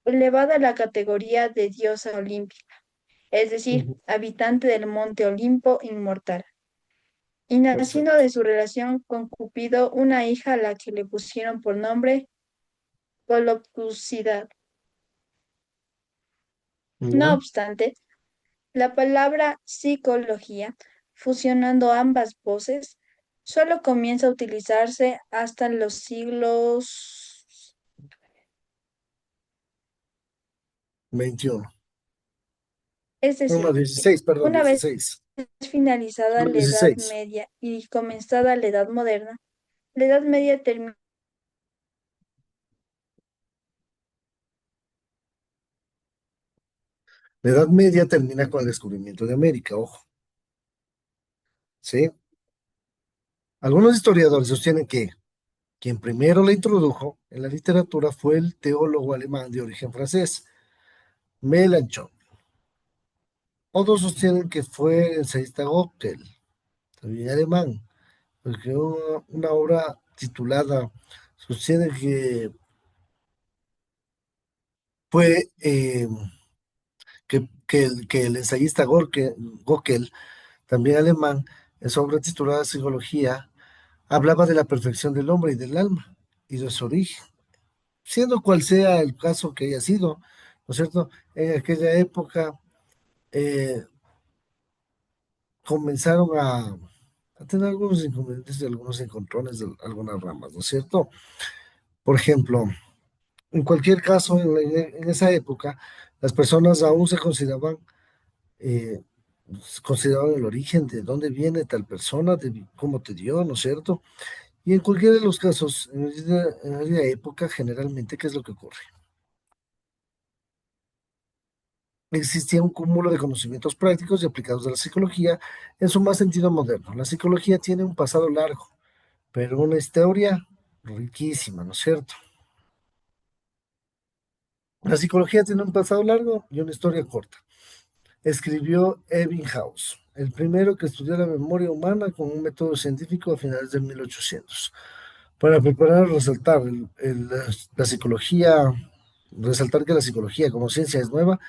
elevada a la categoría de diosa olímpica, es decir, Ujú. habitante del monte Olimpo inmortal, y naciendo Perfecto. de su relación con Cupido una hija a la que le pusieron por nombre Voluptuosidad. No ¿Ya? obstante, la palabra psicología, fusionando ambas voces, solo comienza a utilizarse hasta los siglos, 21. es No, no, decir, 16, perdón, una vez 16. finalizada Siglo la Edad 16. Media y comenzada la Edad Moderna, la Edad Media termina. La Edad Media termina con el descubrimiento de América, ojo, ¿sí? Algunos historiadores sostienen que quien primero la introdujo en la literatura fue el teólogo alemán de origen francés, Melanchthon. Otros sostienen que fue el ensayista Gockel, también alemán, porque una obra titulada, sostiene fue que el ensayista Gockel, también alemán, en su obra titulada Psicología, hablaba de la perfección del hombre y del alma y de su origen, siendo cual sea el caso que haya sido, ¿no es cierto? En aquella época eh, comenzaron a tener algunos inconvenientes y algunos encontrones de algunas ramas, ¿no es cierto? Por ejemplo, en cualquier caso, en esa época, las personas aún eh, se consideraban el origen de dónde viene tal persona, de cómo te dio, ¿no es cierto? Y en cualquiera de los casos, en aquella época, generalmente, ¿qué es lo que ocurre? Existía un cúmulo de conocimientos prácticos y aplicados de la psicología en su más sentido moderno. La psicología tiene un pasado largo, pero una historia riquísima, ¿no es cierto? La psicología tiene un pasado largo y una historia corta. Escribió Ebbinghaus, el primero que estudió la memoria humana con un método científico a finales de 1800. Para preparar, resaltar la psicología, resaltar que la psicología como ciencia es nueva,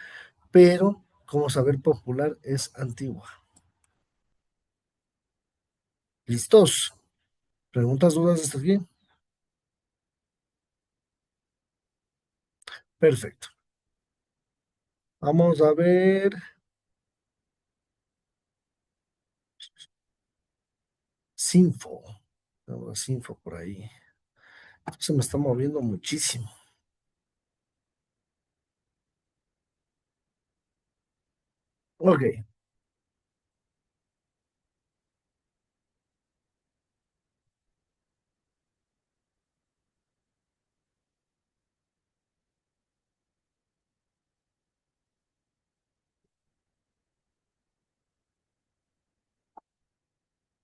pero como saber popular es antigua. ¿Listos? ¿Preguntas, dudas hasta aquí? Perfecto. Vamos a ver. Sinfo. Sinfo por ahí. Se me está moviendo muchísimo. Ok,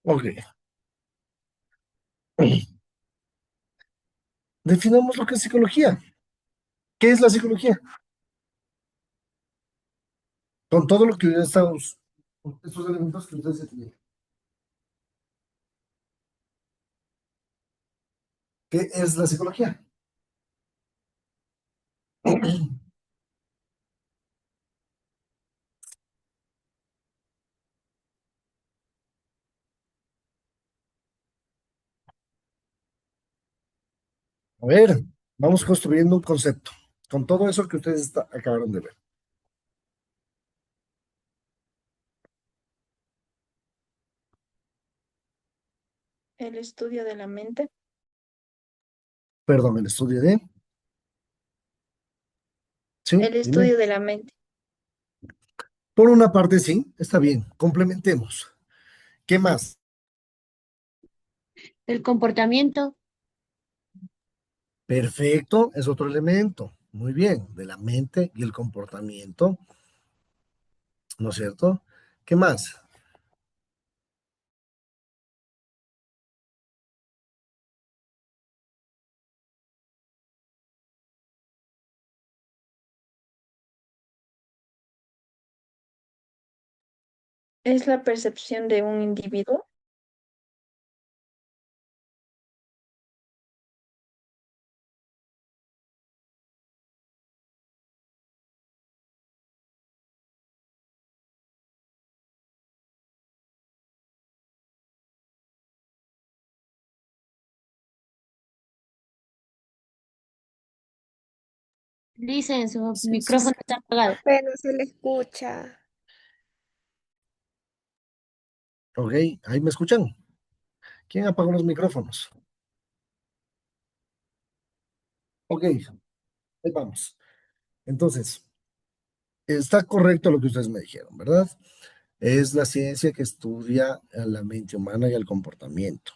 ok. Definamos lo que es psicología. ¿Qué es la psicología? Con todo lo que ya estamos, estos elementos que ustedes tienen. ¿Qué es la psicología? A ver, vamos construyendo un concepto con todo eso que ustedes acabaron de ver. El estudio de la mente, Perdón, el estudio de. Sí, el dime. estudio de la mente, Por una parte, sí, está bien. Complementemos. ¿Qué más? El comportamiento, Perfecto, es otro elemento. Muy bien, de la mente y el comportamiento, ¿no es cierto? ¿Qué más? es la percepción de un individuo. Dicen, su Sí, micrófono está apagado. pero se le escucha. Ok, ahí me escuchan. ¿Quién apagó los micrófonos? Ok, ahí vamos. Entonces, está correcto lo que ustedes me dijeron, ¿verdad? Es la ciencia que estudia a la mente humana y el comportamiento.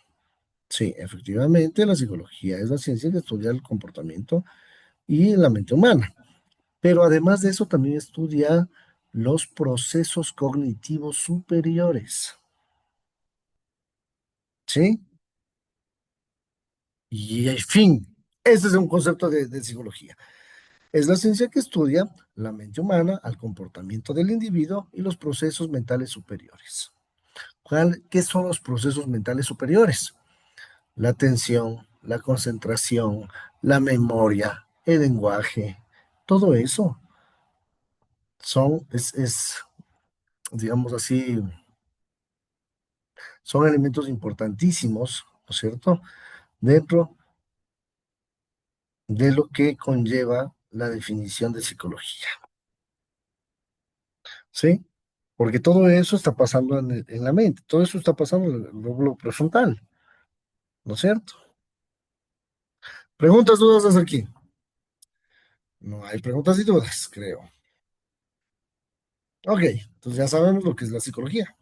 Sí, efectivamente, la psicología es la ciencia que estudia el comportamiento y la mente humana. Pero además de eso, también estudia los procesos cognitivos superiores. ¿Sí? Y en fin, ese es un concepto de psicología. Es la ciencia que estudia la mente humana, al comportamiento del individuo y los procesos mentales superiores. ¿Qué son los procesos mentales superiores? La atención, la concentración, la memoria, el lenguaje, todo eso digamos así, son elementos importantísimos, ¿no es cierto?, dentro de lo que conlleva la definición de psicología, ¿sí? Porque todo eso está pasando en la mente, todo eso está pasando en el lóbulo prefrontal, ¿no es cierto? ¿Preguntas, dudas hasta aquí? No hay preguntas y dudas, creo. Ok, entonces ya sabemos lo que es la psicología.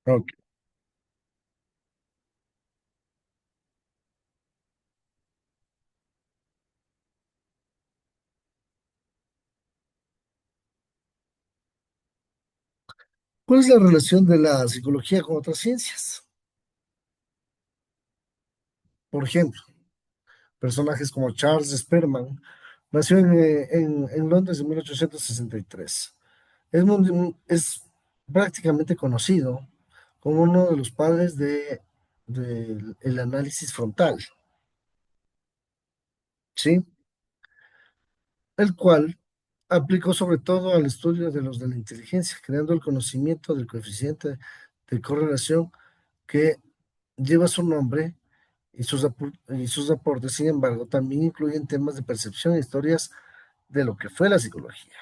Ok. ¿Cuál es la relación de la psicología con otras ciencias? Por ejemplo, personajes como Charles Spearman nació en Londres en 1863. Es prácticamente conocido como uno de los padres del análisis frontal, ¿sí? El cual aplicó sobre todo al estudio de los de la inteligencia, creando el conocimiento del coeficiente de correlación que lleva su nombre y sus aportes, sin embargo, también incluyen temas de percepción e historias de lo que fue la psicología.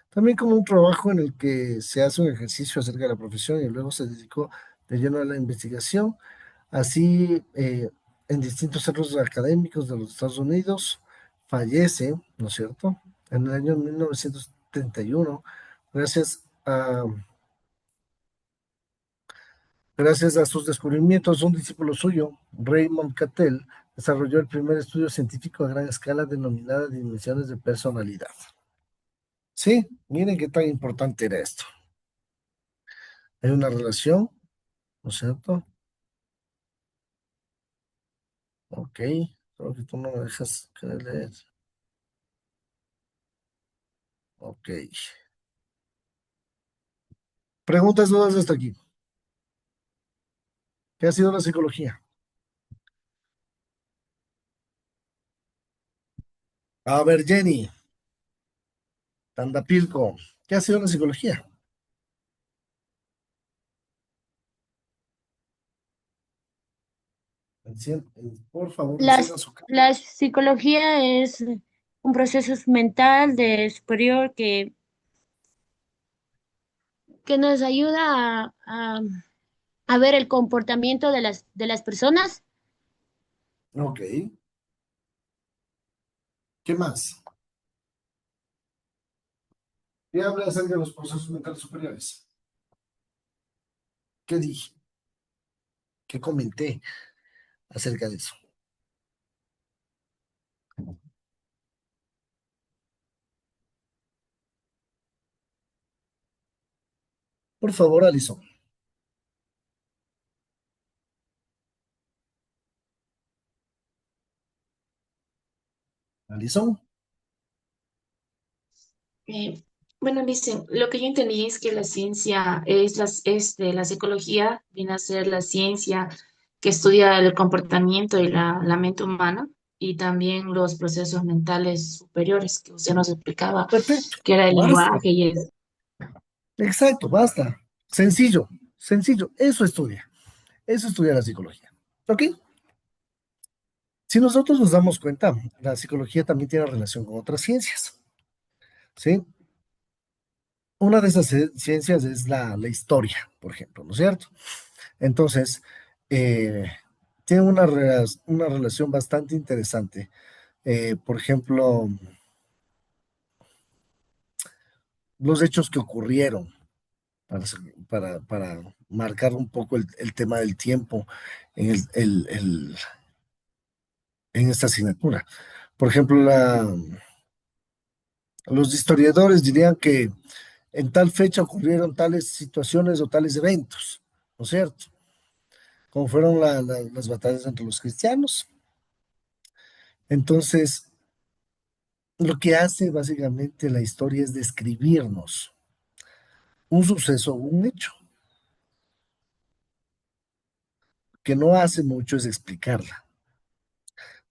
También como un trabajo en el que se hace un ejercicio acerca de la profesión y luego se dedicó de lleno a la investigación, así en distintos centros académicos de los Estados Unidos, fallece, ¿no es cierto?, en el año 1931, gracias a, gracias a sus descubrimientos, un discípulo suyo, Raymond Cattell, desarrolló el primer estudio científico a gran escala denominada dimensiones de personalidad. Sí, miren qué tan importante era esto. Hay una relación, ¿no es cierto? Ok, creo que tú no me dejas querer leer. Ok. Preguntas, dudas hasta aquí. ¿Qué ha sido la psicología? A ver, Jenny, Tandapilco, ¿qué ha sido la psicología? Por favor, enciendan su cámara. La psicología es un proceso mental de superior que nos ayuda a ver el comportamiento de las personas. Ok, ¿qué más? ¿Qué habla acerca de los procesos mentales superiores? ¿Qué dije? ¿Qué comenté acerca de eso? Por favor, Alison. Alison. Eh, bueno, dicen, lo que yo entendí es que la ciencia es de la psicología, viene a ser la ciencia que estudia el comportamiento y la mente humana y también los procesos mentales superiores que usted nos explicaba, Perfecto, que era el basta. lenguaje y el... Exacto, basta. Sencillo, sencillo. Eso estudia la psicología. ¿Ok? Si nosotros nos damos cuenta, la psicología también tiene relación con otras ciencias, ¿sí? Una de esas ciencias es la historia, por ejemplo, ¿no es cierto? Entonces, eh, tiene una relación bastante interesante. Por ejemplo, los hechos que ocurrieron, para, para marcar un poco el tema del tiempo en, en esta asignatura. Por ejemplo, los historiadores dirían que en tal fecha ocurrieron tales situaciones o tales eventos, ¿no es cierto? Como fueron las batallas entre los cristianos. Entonces, lo que hace básicamente la historia es describirnos un suceso o un hecho, que no hace mucho es explicarla.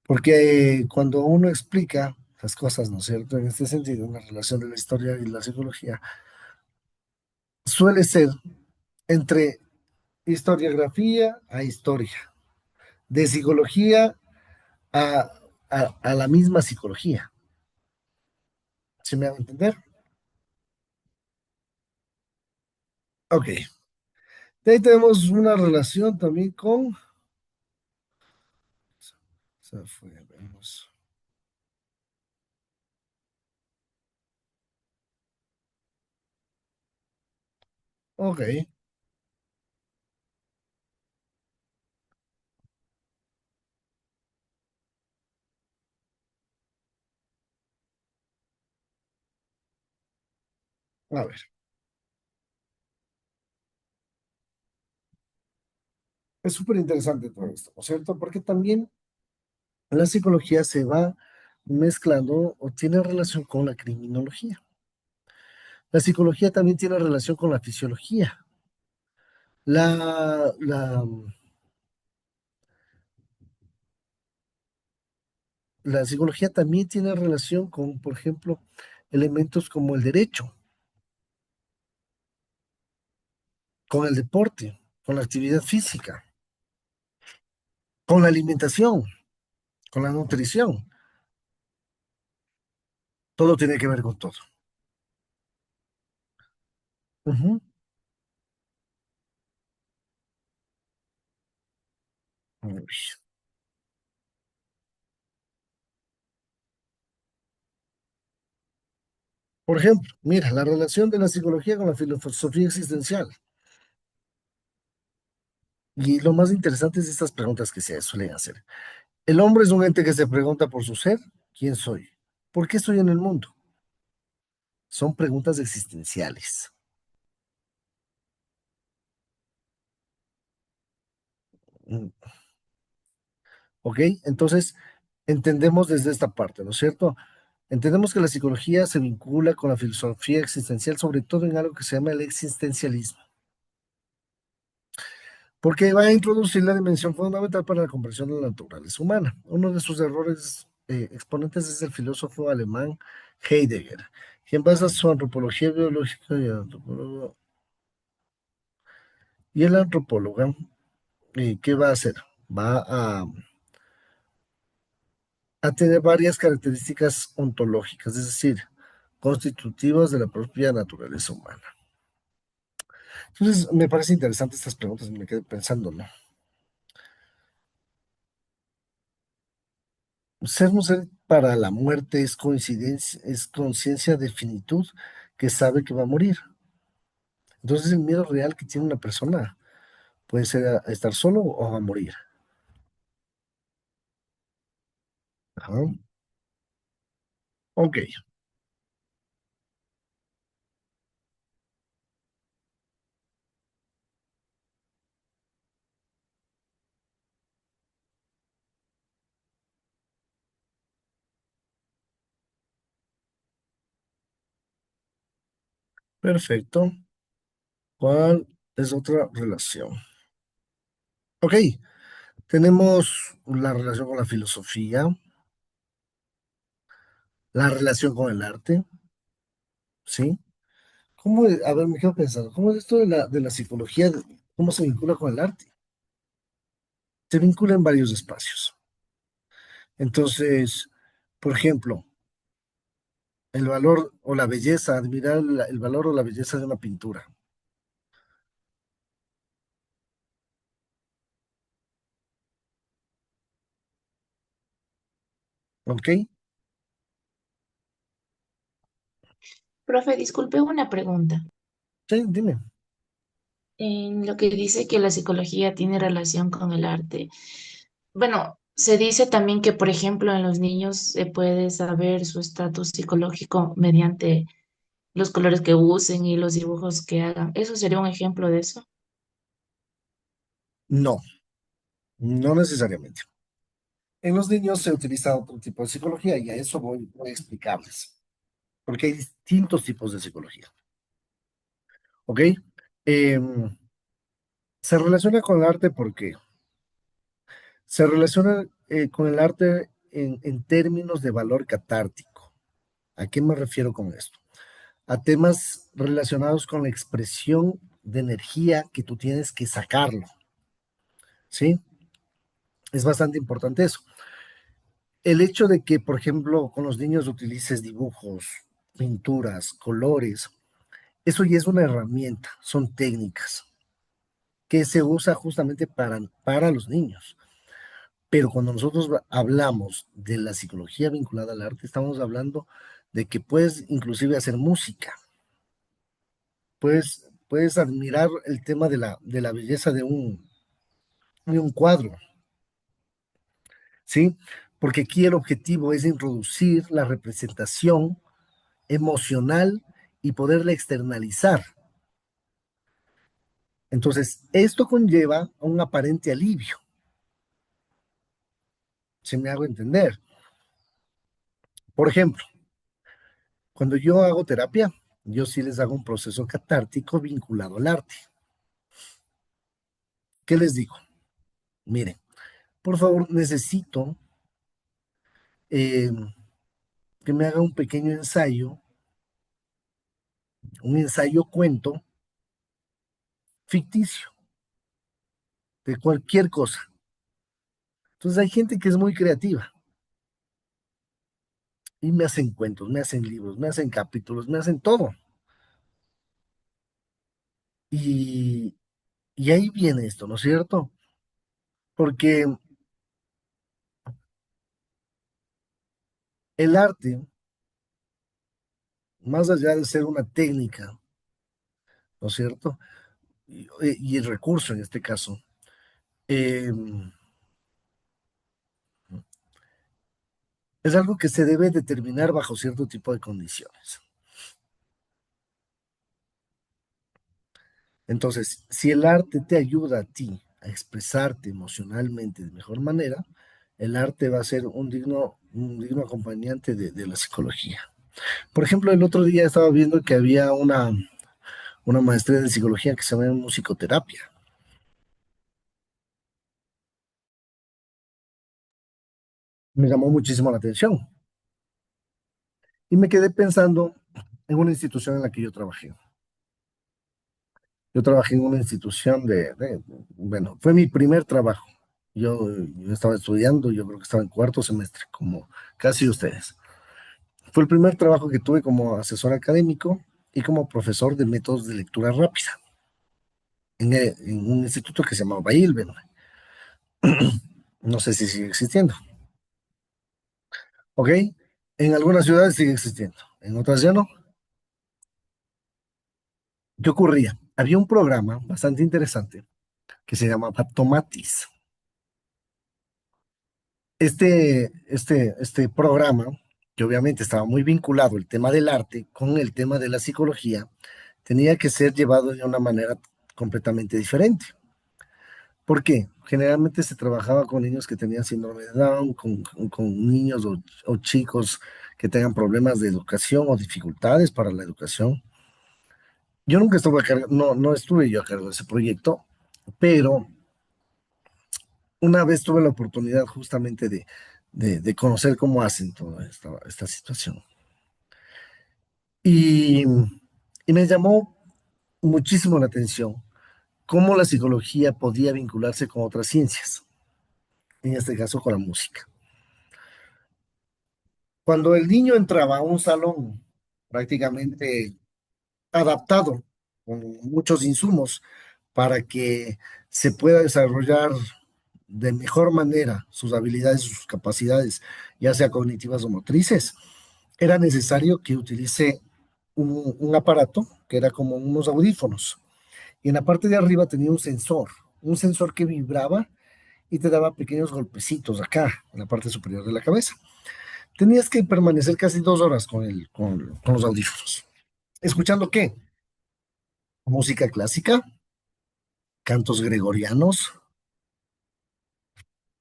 Porque cuando uno explica las cosas, ¿no es cierto? En este sentido, una relación de la historia y la psicología suele ser entre historiografía a historia, de psicología a, a la misma psicología. ¿Se me va a entender? Ok. De ahí tenemos una relación también con... Se fue, veamos. Ok, a ver. Es súper interesante todo esto, ¿no es cierto? Porque también la psicología se va mezclando o tiene relación con la criminología. La psicología también tiene relación con la fisiología. La, la, la psicología también tiene relación con, por ejemplo, elementos como el derecho, con el deporte, con la actividad física, con la alimentación, con la nutrición. Todo tiene que ver con todo. Ujú. Uy. Por ejemplo, mira, la relación de la psicología con la filosofía existencial. Y lo más interesante es estas preguntas que se suelen hacer. El hombre es un ente que se pregunta por su ser, ¿quién soy? ¿Por qué estoy en el mundo? Son preguntas existenciales. Mm, ¿Ok? Entonces, entendemos desde esta parte, ¿no es cierto? Entendemos que la psicología se vincula con la filosofía existencial, sobre todo en algo que se llama el existencialismo, porque va a introducir la dimensión fundamental para la comprensión de la naturaleza humana. Uno de sus errores exponentes es el filósofo alemán Heidegger, quien basa su antropología biológica y el antropólogo, ¿qué va a hacer? Va a tener varias características ontológicas, es decir, constitutivas de la propia naturaleza humana. Entonces, me parece interesante estas preguntas, me quedé pensando, ¿no? Ser un ser para la muerte es coincidencia, es conciencia de finitud que sabe que va a morir. Entonces, el miedo real que tiene una persona puede ser a estar solo o a morir. Ajá. Ok, Perfecto. ¿Cuál es otra relación? Ok, tenemos la relación con la filosofía, la relación con el arte, ¿sí? A ver, me quedo pensando, ¿cómo es esto de la psicología? ¿Cómo se vincula con el arte? Se vincula en varios espacios. Entonces, por ejemplo, el valor o la belleza, admirar el valor o la belleza de una pintura, ¿ok? Profe, disculpe una pregunta. Sí, dime. En lo que dice que la psicología tiene relación con el arte. Bueno, se dice también que, por ejemplo, en los niños se puede saber su estatus psicológico mediante los colores que usen y los dibujos que hagan. ¿Eso sería un ejemplo de eso? No, no necesariamente. En los niños se utiliza otro tipo de psicología y a eso voy a explicarles, porque hay distintos tipos de psicología, ¿ok? Em, Se relaciona con el arte porque se relaciona con el arte en términos de valor catártico. ¿A qué me refiero con esto? A temas relacionados con la expresión de energía que tú tienes que sacarlo, ¿sí? Es bastante importante eso. El hecho de que, por ejemplo, con los niños utilices dibujos, pinturas, colores, eso ya es una herramienta, son técnicas que se usa justamente para los niños. Pero cuando nosotros hablamos de la psicología vinculada al arte, estamos hablando de que puedes inclusive hacer música, puedes admirar el tema de la belleza de un cuadro, ¿sí? Porque aquí el objetivo es introducir la representación emocional y poderla externalizar. Entonces, esto conlleva a un aparente alivio, si me hago entender. Por ejemplo, cuando yo hago terapia, yo sí les hago un proceso catártico vinculado al arte. ¿Qué les digo? Miren, por favor, necesito eh, que me haga un pequeño ensayo, un ensayo cuento ficticio de cualquier cosa. Entonces hay gente que es muy creativa y me hacen cuentos, me hacen libros, me hacen capítulos, me hacen todo. Y, y ahí viene esto, ¿no es cierto? Porque el arte, más allá de ser una técnica, ¿no es cierto? Y el recurso en este caso, eh, es algo que se debe determinar bajo cierto tipo de condiciones. Entonces, si el arte te ayuda a ti a expresarte emocionalmente de mejor manera, el arte va a ser un digno acompañante de la psicología. Por ejemplo, el otro día estaba viendo que había una maestría de psicología que se llama musicoterapia. Me llamó muchísimo la atención y me quedé pensando en una institución en la que yo trabajé. Yo trabajé en una institución bueno, fue mi primer trabajo. Yo estaba estudiando, yo creo que estaba en cuarto semestre, como casi ustedes. Fue el primer trabajo que tuve como asesor académico y como profesor de métodos de lectura rápida en un instituto que se llamaba ILBEN. No sé si sigue existiendo. ¿Ok? En algunas ciudades sigue existiendo, en otras ya no. ¿Qué ocurría? Había un programa bastante interesante que se llamaba Tomatis. Este programa, que obviamente estaba muy vinculado el tema del arte con el tema de la psicología, tenía que ser llevado de una manera completamente diferente. ¿Por qué? Generalmente se trabajaba con niños que tenían síndrome de Down, con niños o chicos que tengan problemas de educación o dificultades para la educación. Yo nunca estuve a cargo, no estuve yo a cargo de ese proyecto, pero una vez tuve la oportunidad justamente de conocer cómo hacen toda esta situación. Y, y me llamó muchísimo la atención cómo la psicología podía vincularse con otras ciencias, en este caso con la música. Cuando el niño entraba a un salón prácticamente adaptado, con muchos insumos, para que se pueda desarrollar de mejor manera sus habilidades, sus capacidades, ya sea cognitivas o motrices, era necesario que utilice un aparato que era como unos audífonos. Y en la parte de arriba tenía un sensor que vibraba y te daba pequeños golpecitos acá, en la parte superior de la cabeza. Tenías que permanecer casi 2 horas con los audífonos. ¿Escuchando qué? Música clásica, cantos gregorianos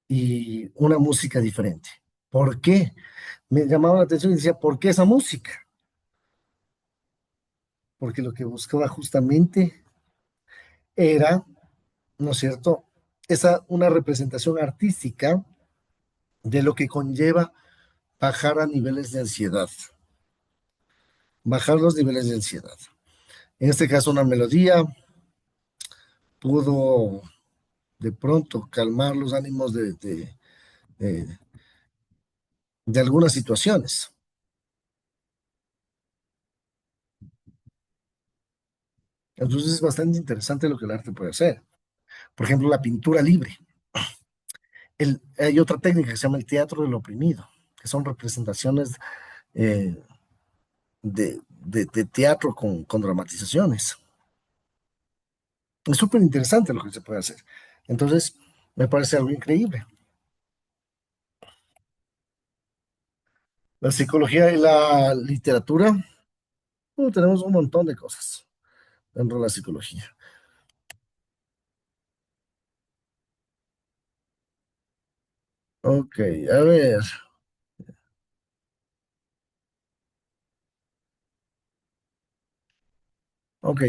y una música diferente. ¿Por qué? Me llamaba la atención y decía, ¿por qué esa música? Porque lo que buscaba justamente era, ¿no es cierto? Una representación artística de lo que conlleva bajar a niveles de ansiedad, bajar los niveles de ansiedad. En este caso, una melodía pudo de pronto calmar los ánimos de- de algunas situaciones. Entonces es bastante interesante lo que el arte puede hacer. Por ejemplo, la pintura libre. Hay otra técnica que se llama el teatro del oprimido, que son representaciones eh, de teatro con dramatizaciones. Es súper interesante lo que se puede hacer. Entonces, me parece algo increíble. La psicología y la literatura, tenemos un montón de cosas dentro de la psicología. Ok, a ver, ok.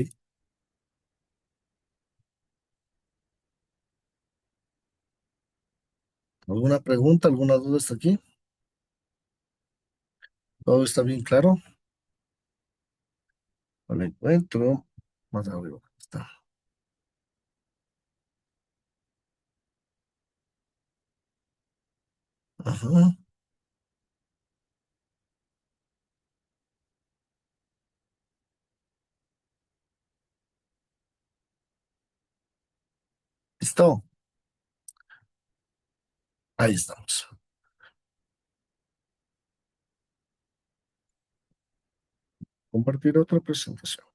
¿Alguna pregunta, alguna duda hasta aquí? ¿Todo está bien claro? No lo encuentro. Más arriba está. Ajá. Listo. Ahí estamos. Compartir otra presentación.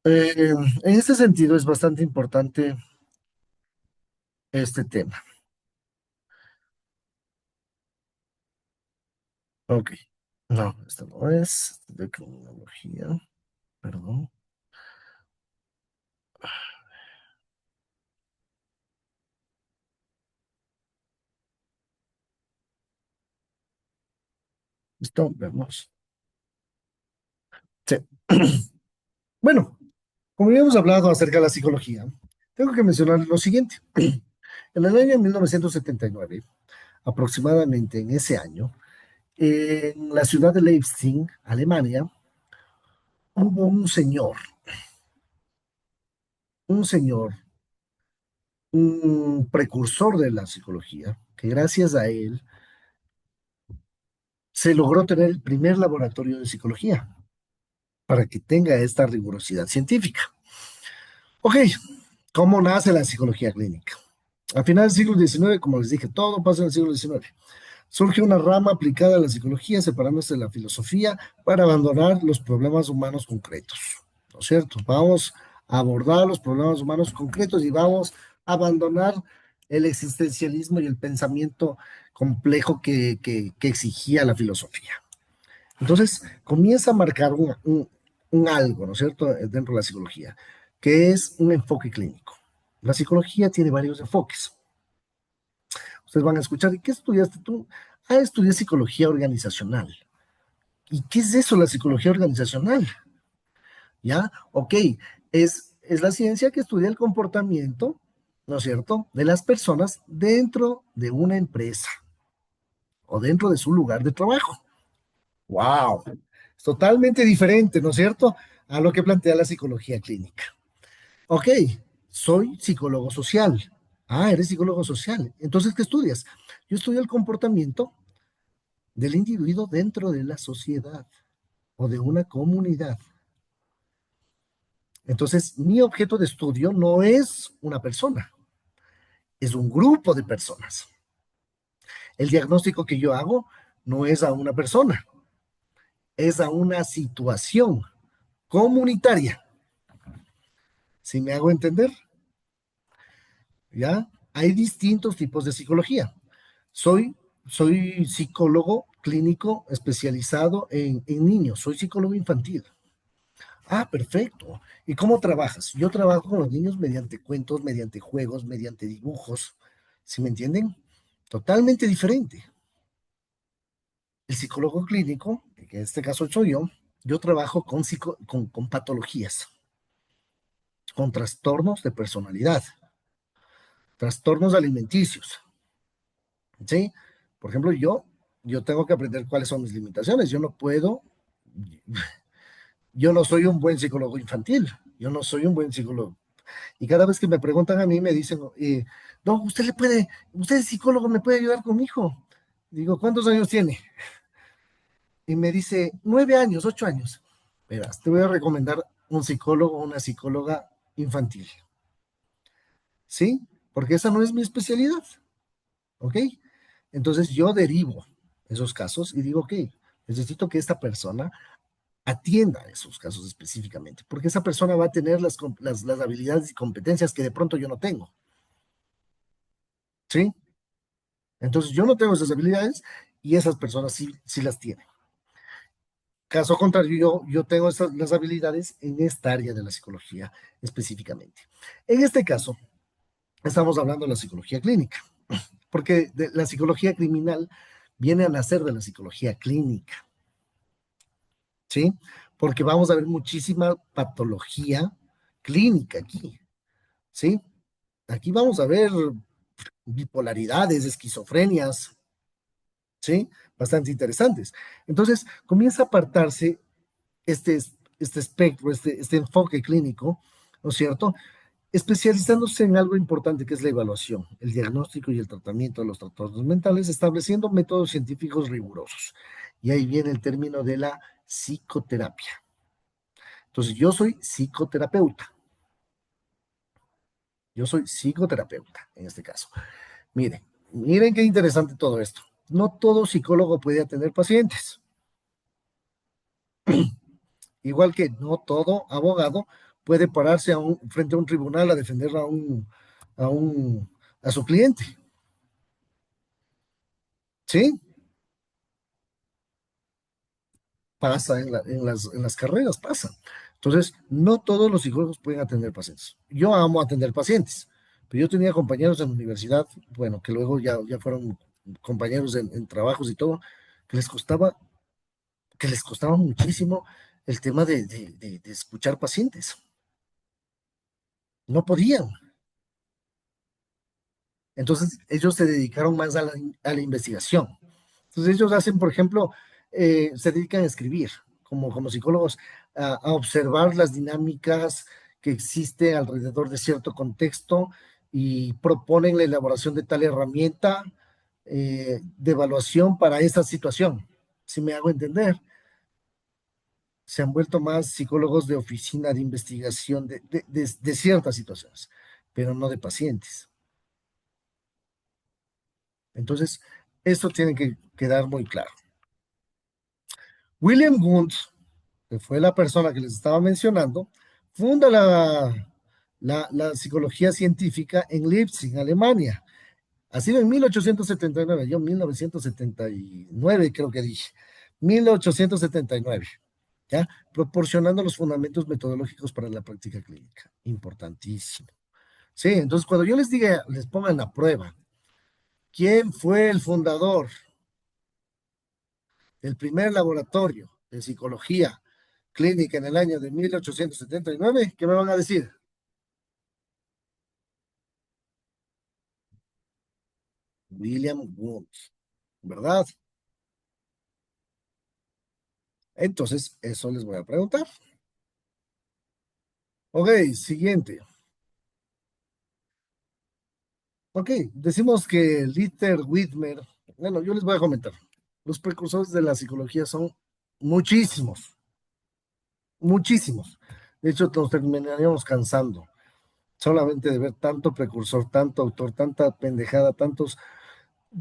En este sentido es bastante importante este tema. Ok. No, esta no es de criminología. Perdón. Listo, vemos. Sí. Bueno, como ya hemos hablado acerca de la psicología, tengo que mencionar lo siguiente. En el año 1979, aproximadamente en ese año, en la ciudad de Leipzig, Alemania, hubo un señor, un precursor de la psicología, que gracias a él se logró tener el primer laboratorio de psicología para que tenga esta rigurosidad científica. Ok, ¿cómo nace la psicología clínica? A finales del siglo XIX, como les dije, todo pasa en el siglo XIX. Surge una rama aplicada a la psicología, separándose de la filosofía para abandonar los problemas humanos concretos. ¿No es cierto? Vamos a abordar los problemas humanos concretos y vamos a abandonar el existencialismo y el pensamiento complejo que exigía la filosofía. Entonces, comienza a marcar un algo, ¿no es cierto?, dentro de la psicología, que es un enfoque clínico. La psicología tiene varios enfoques. Ustedes van a escuchar, ¿y qué estudiaste tú? Ah, estudié psicología organizacional. ¿Y qué es eso, la psicología organizacional? ¿Ya? Ok, es la ciencia que estudia el comportamiento, ¿no es cierto?, de las personas dentro de una empresa o dentro de su lugar de trabajo. ¡Wow! Es totalmente diferente, ¿no es cierto?, a lo que plantea la psicología clínica. Ok, soy psicólogo social. Ah, eres psicólogo social. Entonces, ¿qué estudias? Yo estudio el comportamiento del individuo dentro de la sociedad o de una comunidad. Entonces, mi objeto de estudio no es una persona, es un grupo de personas. El diagnóstico que yo hago no es a una persona, es a una situación comunitaria. ¿Si me hago entender? ¿Ya? Hay distintos tipos de psicología. Soy, soy psicólogo clínico especializado en niños, soy psicólogo infantil. Ah, perfecto. ¿Y cómo trabajas? Yo trabajo con los niños mediante cuentos, mediante juegos, mediante dibujos. ¿Sí me entienden? Totalmente diferente. El psicólogo clínico, que en este caso soy yo trabajo con patologías, con trastornos de personalidad, trastornos alimenticios. ¿Sí? Por ejemplo, yo tengo que aprender cuáles son mis limitaciones. Yo no soy un buen psicólogo infantil, yo no soy un buen psicólogo. Y cada vez que me preguntan a mí, me dicen, no, usted es psicólogo, me puede ayudar con mi hijo. Digo, ¿cuántos años tiene? Y me dice, 9 años, 8 años. Verás, te voy a recomendar un psicólogo o una psicóloga infantil. ¿Sí? Porque esa no es mi especialidad. ¿Ok? Entonces yo derivo esos casos y digo, ok, necesito que esta persona atienda esos casos específicamente, porque esa persona va a tener las habilidades y competencias que de pronto yo no tengo. ¿Sí? Entonces yo no tengo esas habilidades y esas personas sí las tienen. Caso contrario, yo tengo las habilidades en esta área de la psicología específicamente. En este caso, estamos hablando de la psicología clínica, porque la psicología criminal viene a nacer de la psicología clínica, ¿sí? Porque vamos a ver muchísima patología clínica aquí, ¿sí? Aquí vamos a ver bipolaridades, esquizofrenias, ¿sí? Bastante interesantes. Entonces, comienza a apartarse este, este espectro, este enfoque clínico, ¿no es cierto? Especializándose en algo importante que es la evaluación, el diagnóstico y el tratamiento de los trastornos mentales, estableciendo métodos científicos rigurosos. Y ahí viene el término de la psicoterapia. Entonces, yo soy psicoterapeuta. Yo soy psicoterapeuta en este caso. Miren qué interesante todo esto. No todo psicólogo puede atender pacientes, igual que no todo abogado puede pararse frente a un tribunal a defender a un, a su cliente. ¿Sí? Pasa en las carreras, pasa. Entonces, no todos los psicólogos pueden atender pacientes. Yo amo atender pacientes, pero yo tenía compañeros en la universidad, bueno, que luego ya fueron compañeros en trabajos y todo, que les costaba, que les costaba muchísimo el tema de escuchar pacientes. No podían. Entonces, ellos se dedicaron más a la investigación. Entonces, ellos hacen, por ejemplo, se dedican a escribir, como psicólogos, a observar las dinámicas que existen alrededor de cierto contexto y proponen la elaboración de tal herramienta de evaluación para esa situación. Si me hago entender, se han vuelto más psicólogos de oficina de investigación de ciertas situaciones, pero no de pacientes. Entonces, esto tiene que quedar muy claro. William Wundt, que fue la persona que les estaba mencionando, funda la psicología científica en Leipzig, Alemania. Ha sido en 1879, yo 1979 creo que dije, 1879, ¿ya? Proporcionando los fundamentos metodológicos para la práctica clínica. Importantísimo. Sí, entonces cuando yo les diga, les pongan la prueba, ¿quién fue el fundador del primer laboratorio en psicología clínica en el año de 1879, ¿qué me van a decir? William Wundt, ¿verdad? Entonces, eso les voy a preguntar. Ok, siguiente. Ok, decimos que Litter Whitmer, bueno, yo les voy a comentar. Los precursores de la psicología son muchísimos, muchísimos. De hecho, nos terminaríamos cansando solamente de ver tanto precursor, tanto autor, tanta pendejada, tantos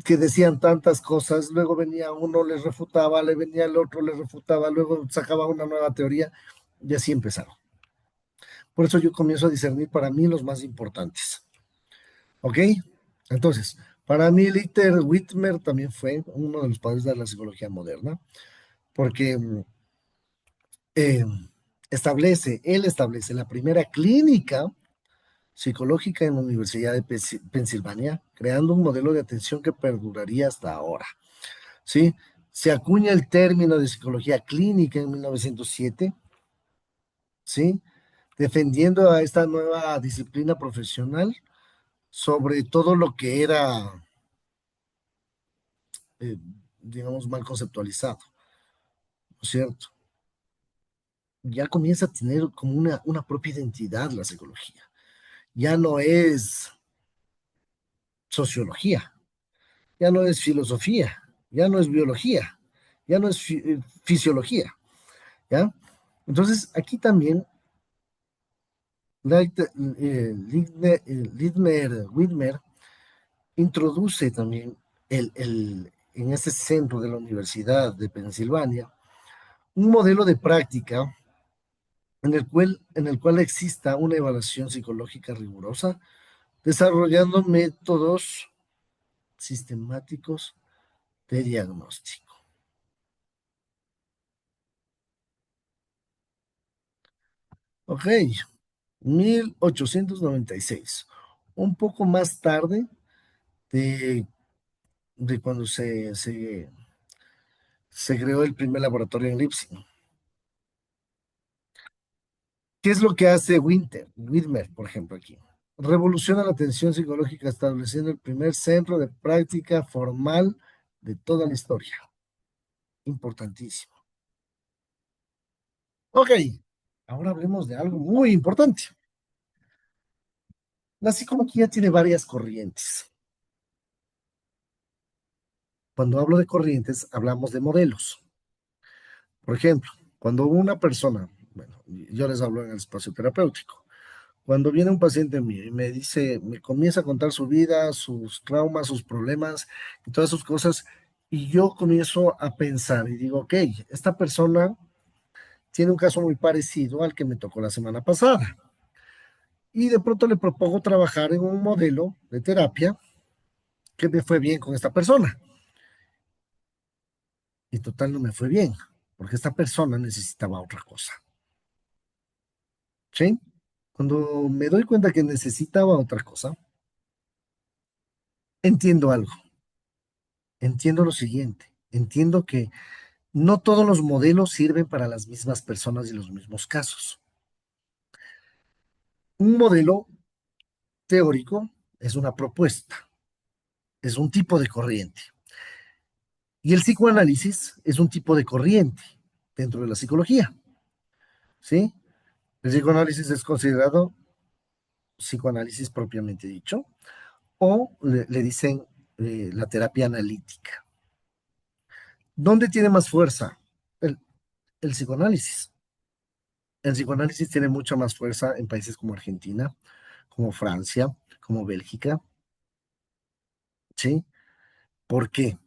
que decían tantas cosas, luego venía uno, les refutaba, le venía el otro, les refutaba, luego sacaba una nueva teoría y así empezaron. Por eso yo comienzo a discernir para mí los más importantes. ¿Ok? Entonces, para mí Litter Whitmer también fue uno de los padres de la psicología moderna, porque eh, él establece la primera clínica psicológica en la Universidad de Pensilvania, creando un modelo de atención que perduraría hasta ahora. ¿Sí? Se acuña el término de psicología clínica en 1907, ¿sí? Defendiendo a esta nueva disciplina profesional sobre todo lo que era, eh, digamos, mal conceptualizado, ¿no es cierto? Ya comienza a tener como una propia identidad la psicología. Ya no es sociología, ya no es filosofía, ya no es biología, ya no es fisiología, ¿ya? Entonces, aquí también Widmer introduce también en ese centro de la Universidad de Pensilvania un modelo de práctica en el cual exista una evaluación psicológica rigurosa, desarrollando métodos sistemáticos de diagnóstico. Ok, 1896, un poco más tarde de, de cuando se creó el primer laboratorio en Leipzig. ¿Qué es lo que hace Widmer, por ejemplo, aquí? Revoluciona la atención psicológica estableciendo el primer centro de práctica formal de toda la historia. Importantísimo. Ok, ahora hablemos de algo muy importante. La psicología tiene varias corrientes. Cuando hablo de corrientes, hablamos de modelos. Por ejemplo, cuando una persona, bueno, yo les hablo en el espacio terapéutico, cuando viene un paciente mío y me dice, me comienza a contar su vida, sus traumas, sus problemas y todas sus cosas, y yo comienzo a pensar y digo, ok, esta persona tiene un caso muy parecido al que me tocó la semana pasada. Y de pronto le propongo trabajar en un modelo de terapia que me fue bien con esta persona. Y total no me fue bien, porque esta persona necesitaba otra cosa. ¿Sí? Cuando me doy cuenta que necesitaba otra cosa, entiendo algo. Entiendo lo siguiente. Entiendo que no todos los modelos sirven para las mismas personas y los mismos casos. Un modelo teórico es una propuesta, es un tipo de corriente. Y el psicoanálisis es un tipo de corriente dentro de la psicología. ¿Sí? El psicoanálisis es considerado psicoanálisis propiamente dicho, o le dicen la terapia analítica. ¿Dónde tiene más fuerza? El, el psicoanálisis. El psicoanálisis tiene mucha más fuerza en países como Argentina, como Francia, como Bélgica. ¿Sí? ¿Por qué?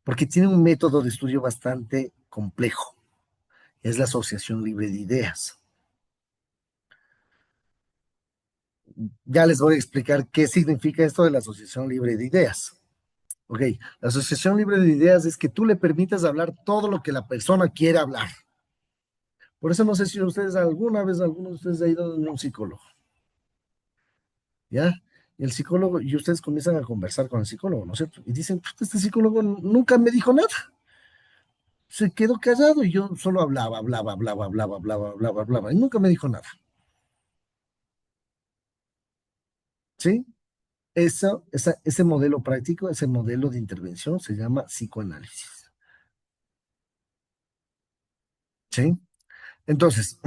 Porque tiene un método de estudio bastante complejo. Es la asociación libre de ideas. Ya les voy a explicar qué significa esto de la asociación libre de ideas. Ok, la asociación libre de ideas es que tú le permitas hablar todo lo que la persona quiere hablar. Por eso no sé si ustedes alguna vez, alguno de ustedes ha ido a un psicólogo, ¿ya? Y el psicólogo, y ustedes comienzan a conversar con el psicólogo, ¿no es cierto? Y dicen, "Puta, este psicólogo nunca me dijo nada. se quedó callado y yo solo hablaba, y nunca me dijo nada, ¿sí? Ese modelo práctico, ese modelo de intervención se llama psicoanálisis, ¿sí? Entonces,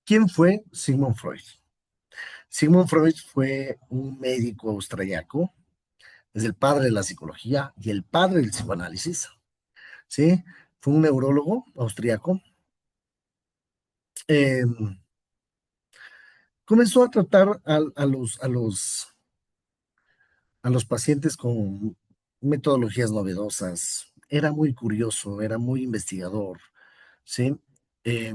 ¿quién fue Sigmund Freud? Sigmund Freud fue un médico austriaco, es el padre de la psicología y el padre del psicoanálisis, ¿sí? Fue un neurólogo austriaco. Eh, Comenzó a tratar a los pacientes con metodologías novedosas. Era muy curioso, era muy investigador, ¿sí? Eh,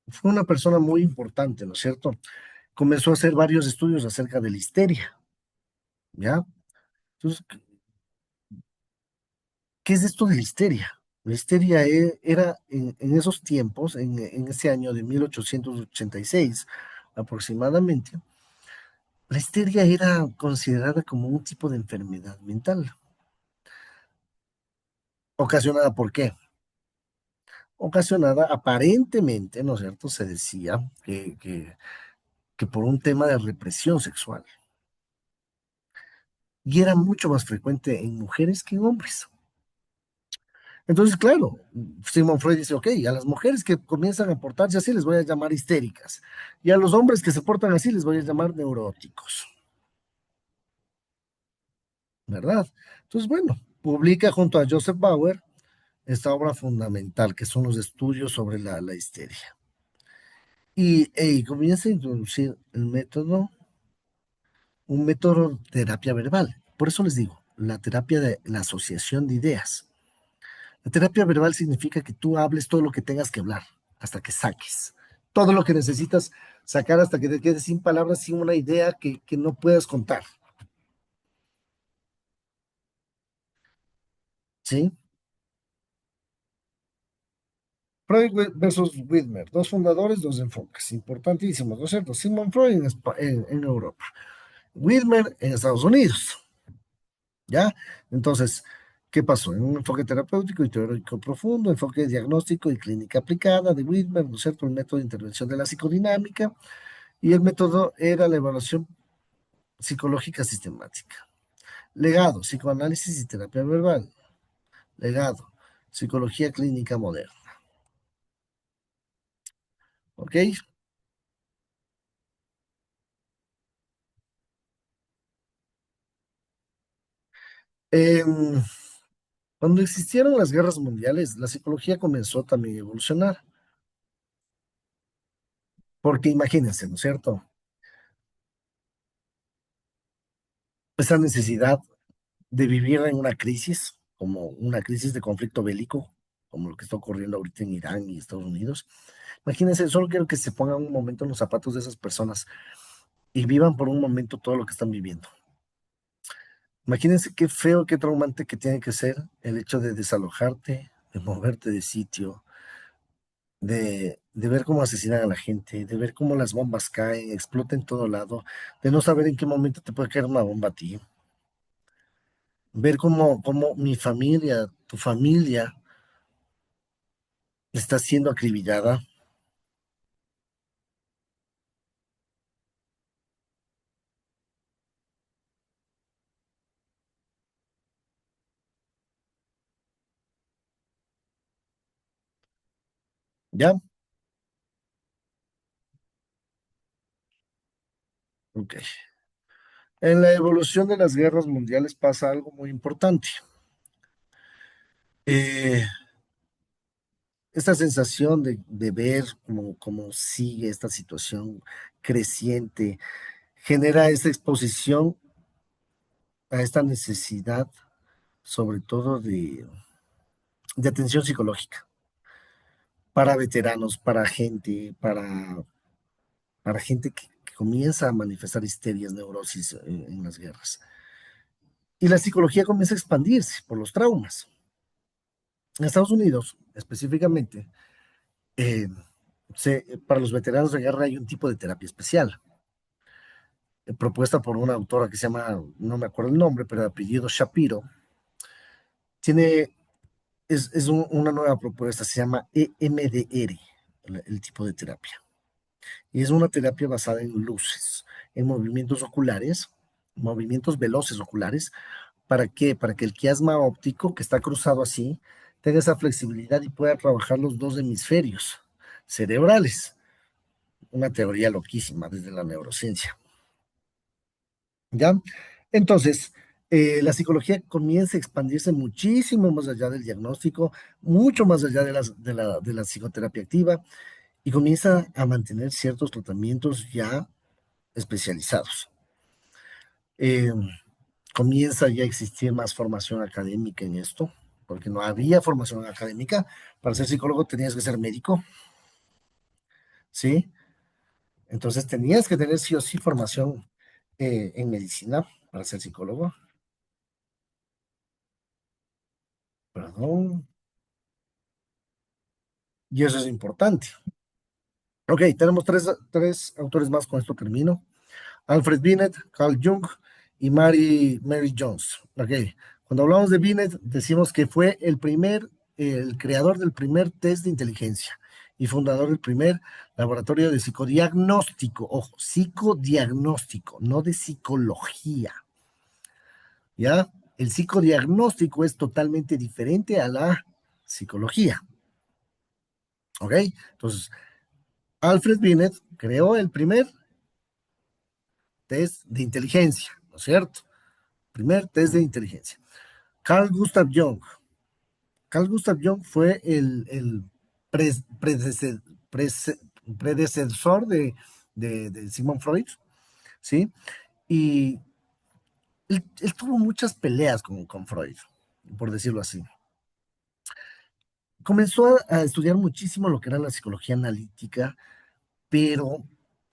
Fue una persona muy importante, ¿no es cierto? Comenzó a hacer varios estudios acerca de la histeria, ¿ya? Entonces, ¿qué es esto de la histeria? La histeria era en esos tiempos, en ese año de 1886 aproximadamente, la histeria era considerada como un tipo de enfermedad mental. ¿Ocasionada por qué? Ocasionada aparentemente, ¿no es cierto? Se decía que por un tema de represión sexual. Y era mucho más frecuente en mujeres que en hombres. Entonces, claro, Sigmund Freud dice, ok, a las mujeres que comienzan a portarse así les voy a llamar histéricas. Y a los hombres que se portan así les voy a llamar neuróticos, ¿verdad? Entonces, bueno, publica junto a Joseph Bauer esta obra fundamental, que son los estudios sobre la histeria. Y comienza a introducir un método de terapia verbal. Por eso les digo, la terapia de la asociación de ideas. La terapia verbal significa que tú hables todo lo que tengas que hablar, hasta que saques. Todo lo que necesitas sacar hasta que te quedes sin palabras, sin una idea que no puedas contar. ¿Sí? Freud versus Widmer, dos fundadores, dos enfoques, importantísimos, ¿no es cierto? Sigmund Freud en Europa, Widmer en Estados Unidos, ¿ya? Entonces, ¿qué pasó? En un enfoque terapéutico y teórico profundo, enfoque diagnóstico y clínica aplicada de Widmer, ¿no es cierto? El método de intervención de la psicodinámica y el método era la evaluación psicológica sistemática. Legado, psicoanálisis y terapia verbal. Legado, psicología clínica moderna. ¿Ok? Em, Cuando existieron las guerras mundiales, la psicología comenzó también a evolucionar. Porque imagínense, ¿no es cierto? Esa necesidad de vivir en una crisis, como una crisis de conflicto bélico, como lo que está ocurriendo ahorita en Irán y Estados Unidos. Imagínense, solo quiero que se pongan un momento en los zapatos de esas personas y vivan por un momento todo lo que están viviendo. Imagínense qué feo, qué traumante que tiene que ser el hecho de desalojarte, de moverte de sitio, de ver cómo asesinan a la gente, de ver cómo las bombas caen, explotan en todo lado, de no saber en qué momento te puede caer una bomba a ti, ver cómo mi familia, tu familia, está siendo acribillada, ¿ya? Ok. En la evolución de las guerras mundiales pasa algo muy importante. Eh, Esta sensación de ver cómo sigue esta situación creciente genera esta exposición a esta necesidad, sobre todo de atención psicológica, para veteranos, para gente que comienza a manifestar histerias, neurosis en las guerras. Y la psicología comienza a expandirse por los traumas. En Estados Unidos, específicamente, eh, para los veteranos de guerra hay un tipo de terapia especial, propuesta por una autora que se llama, no me acuerdo el nombre, pero de apellido Shapiro, tiene, una nueva propuesta, se llama EMDR, el tipo de terapia. Y es una terapia basada en luces, en movimientos oculares, movimientos veloces oculares. ¿Para qué? Para que el quiasma óptico, que está cruzado así, tenga esa flexibilidad y pueda trabajar los dos hemisferios cerebrales. Una teoría loquísima desde la neurociencia. ¿Ya? Entonces, la psicología comienza a expandirse muchísimo más allá del diagnóstico, mucho más allá de la psicoterapia activa, y comienza a mantener ciertos tratamientos ya especializados. Eh, Comienza ya a existir más formación académica en esto, porque no había formación académica. Para ser psicólogo tenías que ser médico, ¿sí? Entonces tenías que tener sí o sí formación en medicina para ser psicólogo. Perdón. Y eso es importante. Ok, tenemos tres autores más, con esto termino. Alfred Binet, Carl Jung y Mary Jones. Ok, cuando hablamos de Binet, decimos que fue el creador del primer test de inteligencia y fundador del primer laboratorio de psicodiagnóstico. Ojo, psicodiagnóstico, no de psicología. ¿Ya? El psicodiagnóstico es totalmente diferente a la psicología. ¿Ok? Entonces, Alfred Binet creó el primer test de inteligencia, ¿no es cierto? Primer test de inteligencia. Carl Gustav Jung. Carl Gustav Jung fue el predecesor de Sigmund Freud, ¿sí? Y él tuvo muchas peleas con Freud, por decirlo así. Comenzó a estudiar muchísimo lo que era la psicología analítica, pero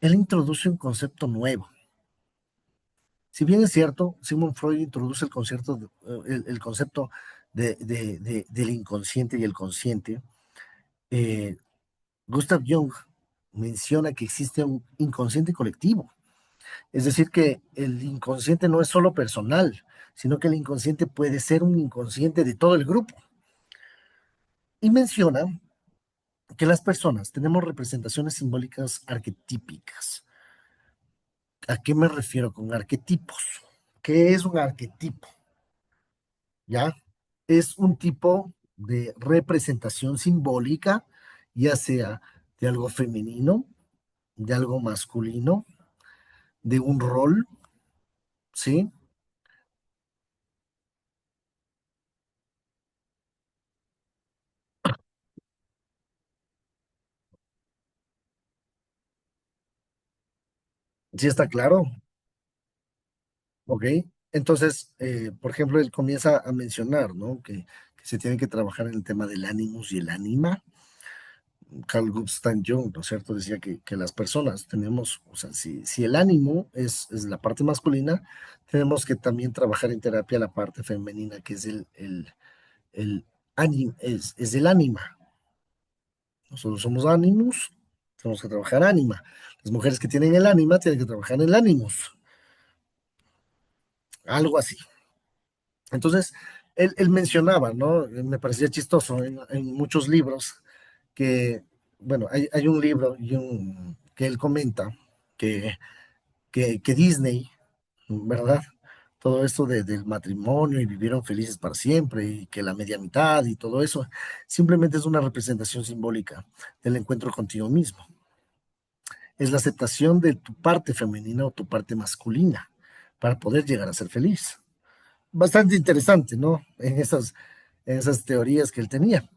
él introduce un concepto nuevo. Si bien es cierto, Sigmund Freud introduce el concepto del inconsciente y el consciente, eh, Gustav Jung menciona que existe un inconsciente colectivo. Es decir, que el inconsciente no es solo personal, sino que el inconsciente puede ser un inconsciente de todo el grupo. Y menciona que las personas tenemos representaciones simbólicas arquetípicas. ¿A qué me refiero con arquetipos? ¿Qué es un arquetipo? ¿Ya? Es un tipo de representación simbólica, ya sea de algo femenino, de algo masculino, de un rol, ¿sí? ¿Sí está claro? ¿Ok? Entonces, por ejemplo, él comienza a mencionar, ¿no? Que se tiene que trabajar en el tema del ánimos y el ánima. Carl Gustav Jung, ¿no es cierto? Decía que las personas tenemos, o sea, si el ánimo es la parte masculina, tenemos que también trabajar en terapia la parte femenina, que es el es el ánima. Nosotros somos ánimos, tenemos que trabajar ánima. Las mujeres que tienen el ánima tienen que trabajar en el ánimos, algo así. Entonces, él mencionaba, ¿no? Me parecía chistoso en muchos libros que, bueno, hay un libro que él comenta que, que Disney, ¿verdad? Todo esto del matrimonio y vivieron felices para siempre y que la media mitad y todo eso, simplemente es una representación simbólica del encuentro contigo mismo. Es la aceptación de tu parte femenina o tu parte masculina para poder llegar a ser feliz. Bastante interesante, ¿no? En esas teorías que él tenía.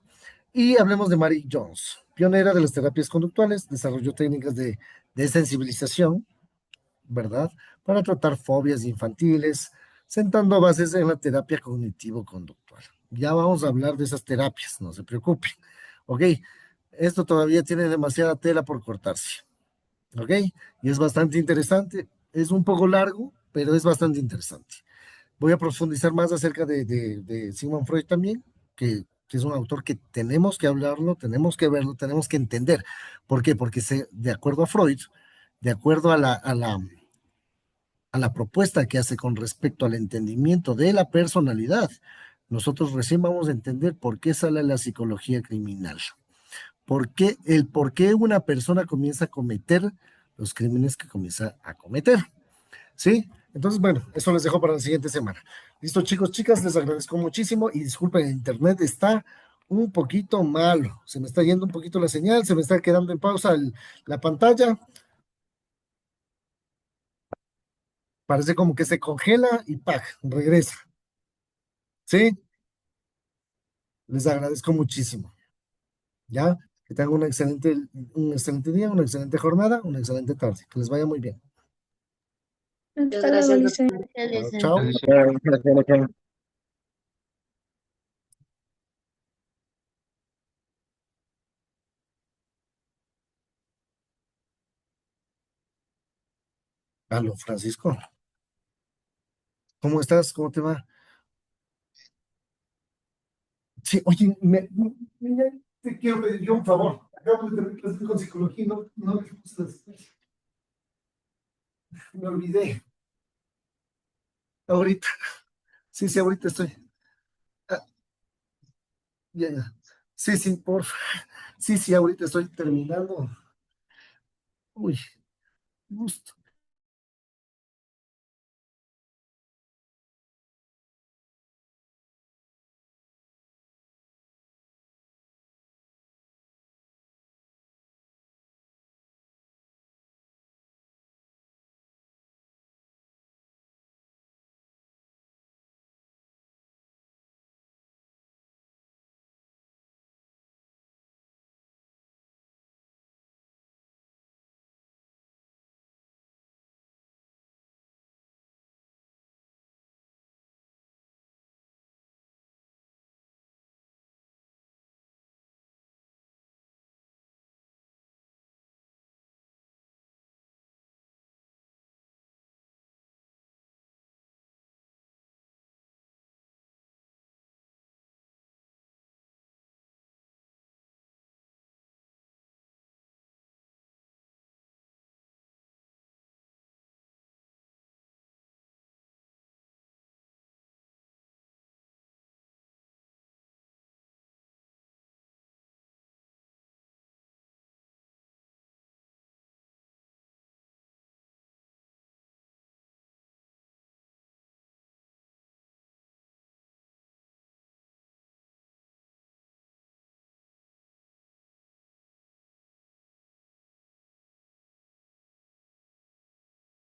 Y hablemos de Mary Jones, pionera de las terapias conductuales, desarrolló técnicas de sensibilización, ¿verdad? Para tratar fobias infantiles, sentando bases en la terapia cognitivo-conductual. Ya vamos a hablar de esas terapias, no se preocupen. ¿Ok? Esto todavía tiene demasiada tela por cortarse. ¿Ok? Y es bastante interesante. Es un poco largo, pero es bastante interesante. Voy a profundizar más acerca de Sigmund Freud también, que es un autor que tenemos que hablarlo, tenemos que verlo, tenemos que entender. ¿Por qué? Porque de acuerdo a Freud, de acuerdo a la propuesta que hace con respecto al entendimiento de la personalidad, nosotros recién vamos a entender por qué sale la psicología criminal. ¿Por qué una persona comienza a cometer los crímenes que comienza a cometer? ¿Sí? Entonces, bueno, eso les dejo para la siguiente semana. Listo, chicos, chicas, les agradezco muchísimo y disculpen, el internet está un poquito malo. Se me está yendo un poquito la señal, se me está quedando en pausa la pantalla. Parece como que se congela y ¡pac! Regresa. ¿Sí? Les agradezco muchísimo. ¿Ya? Que tengan un excelente día, una excelente jornada, una excelente tarde. Que les vaya muy bien. Muchas Hasta luego, gracias, Licen. doctor. Chao. Gracias. Aló, Francisco. ¿Cómo estás? ¿Cómo te va? Sí, oye, te quiero pedir yo un favor. Acabo de tener clases con psicología y no les puse me olvidé. Ahorita, sí, sí, ahorita estoy. Ah, ya, ya. Sí, sí, porfa. Sí, sí, ahorita estoy terminando. Uy, justo.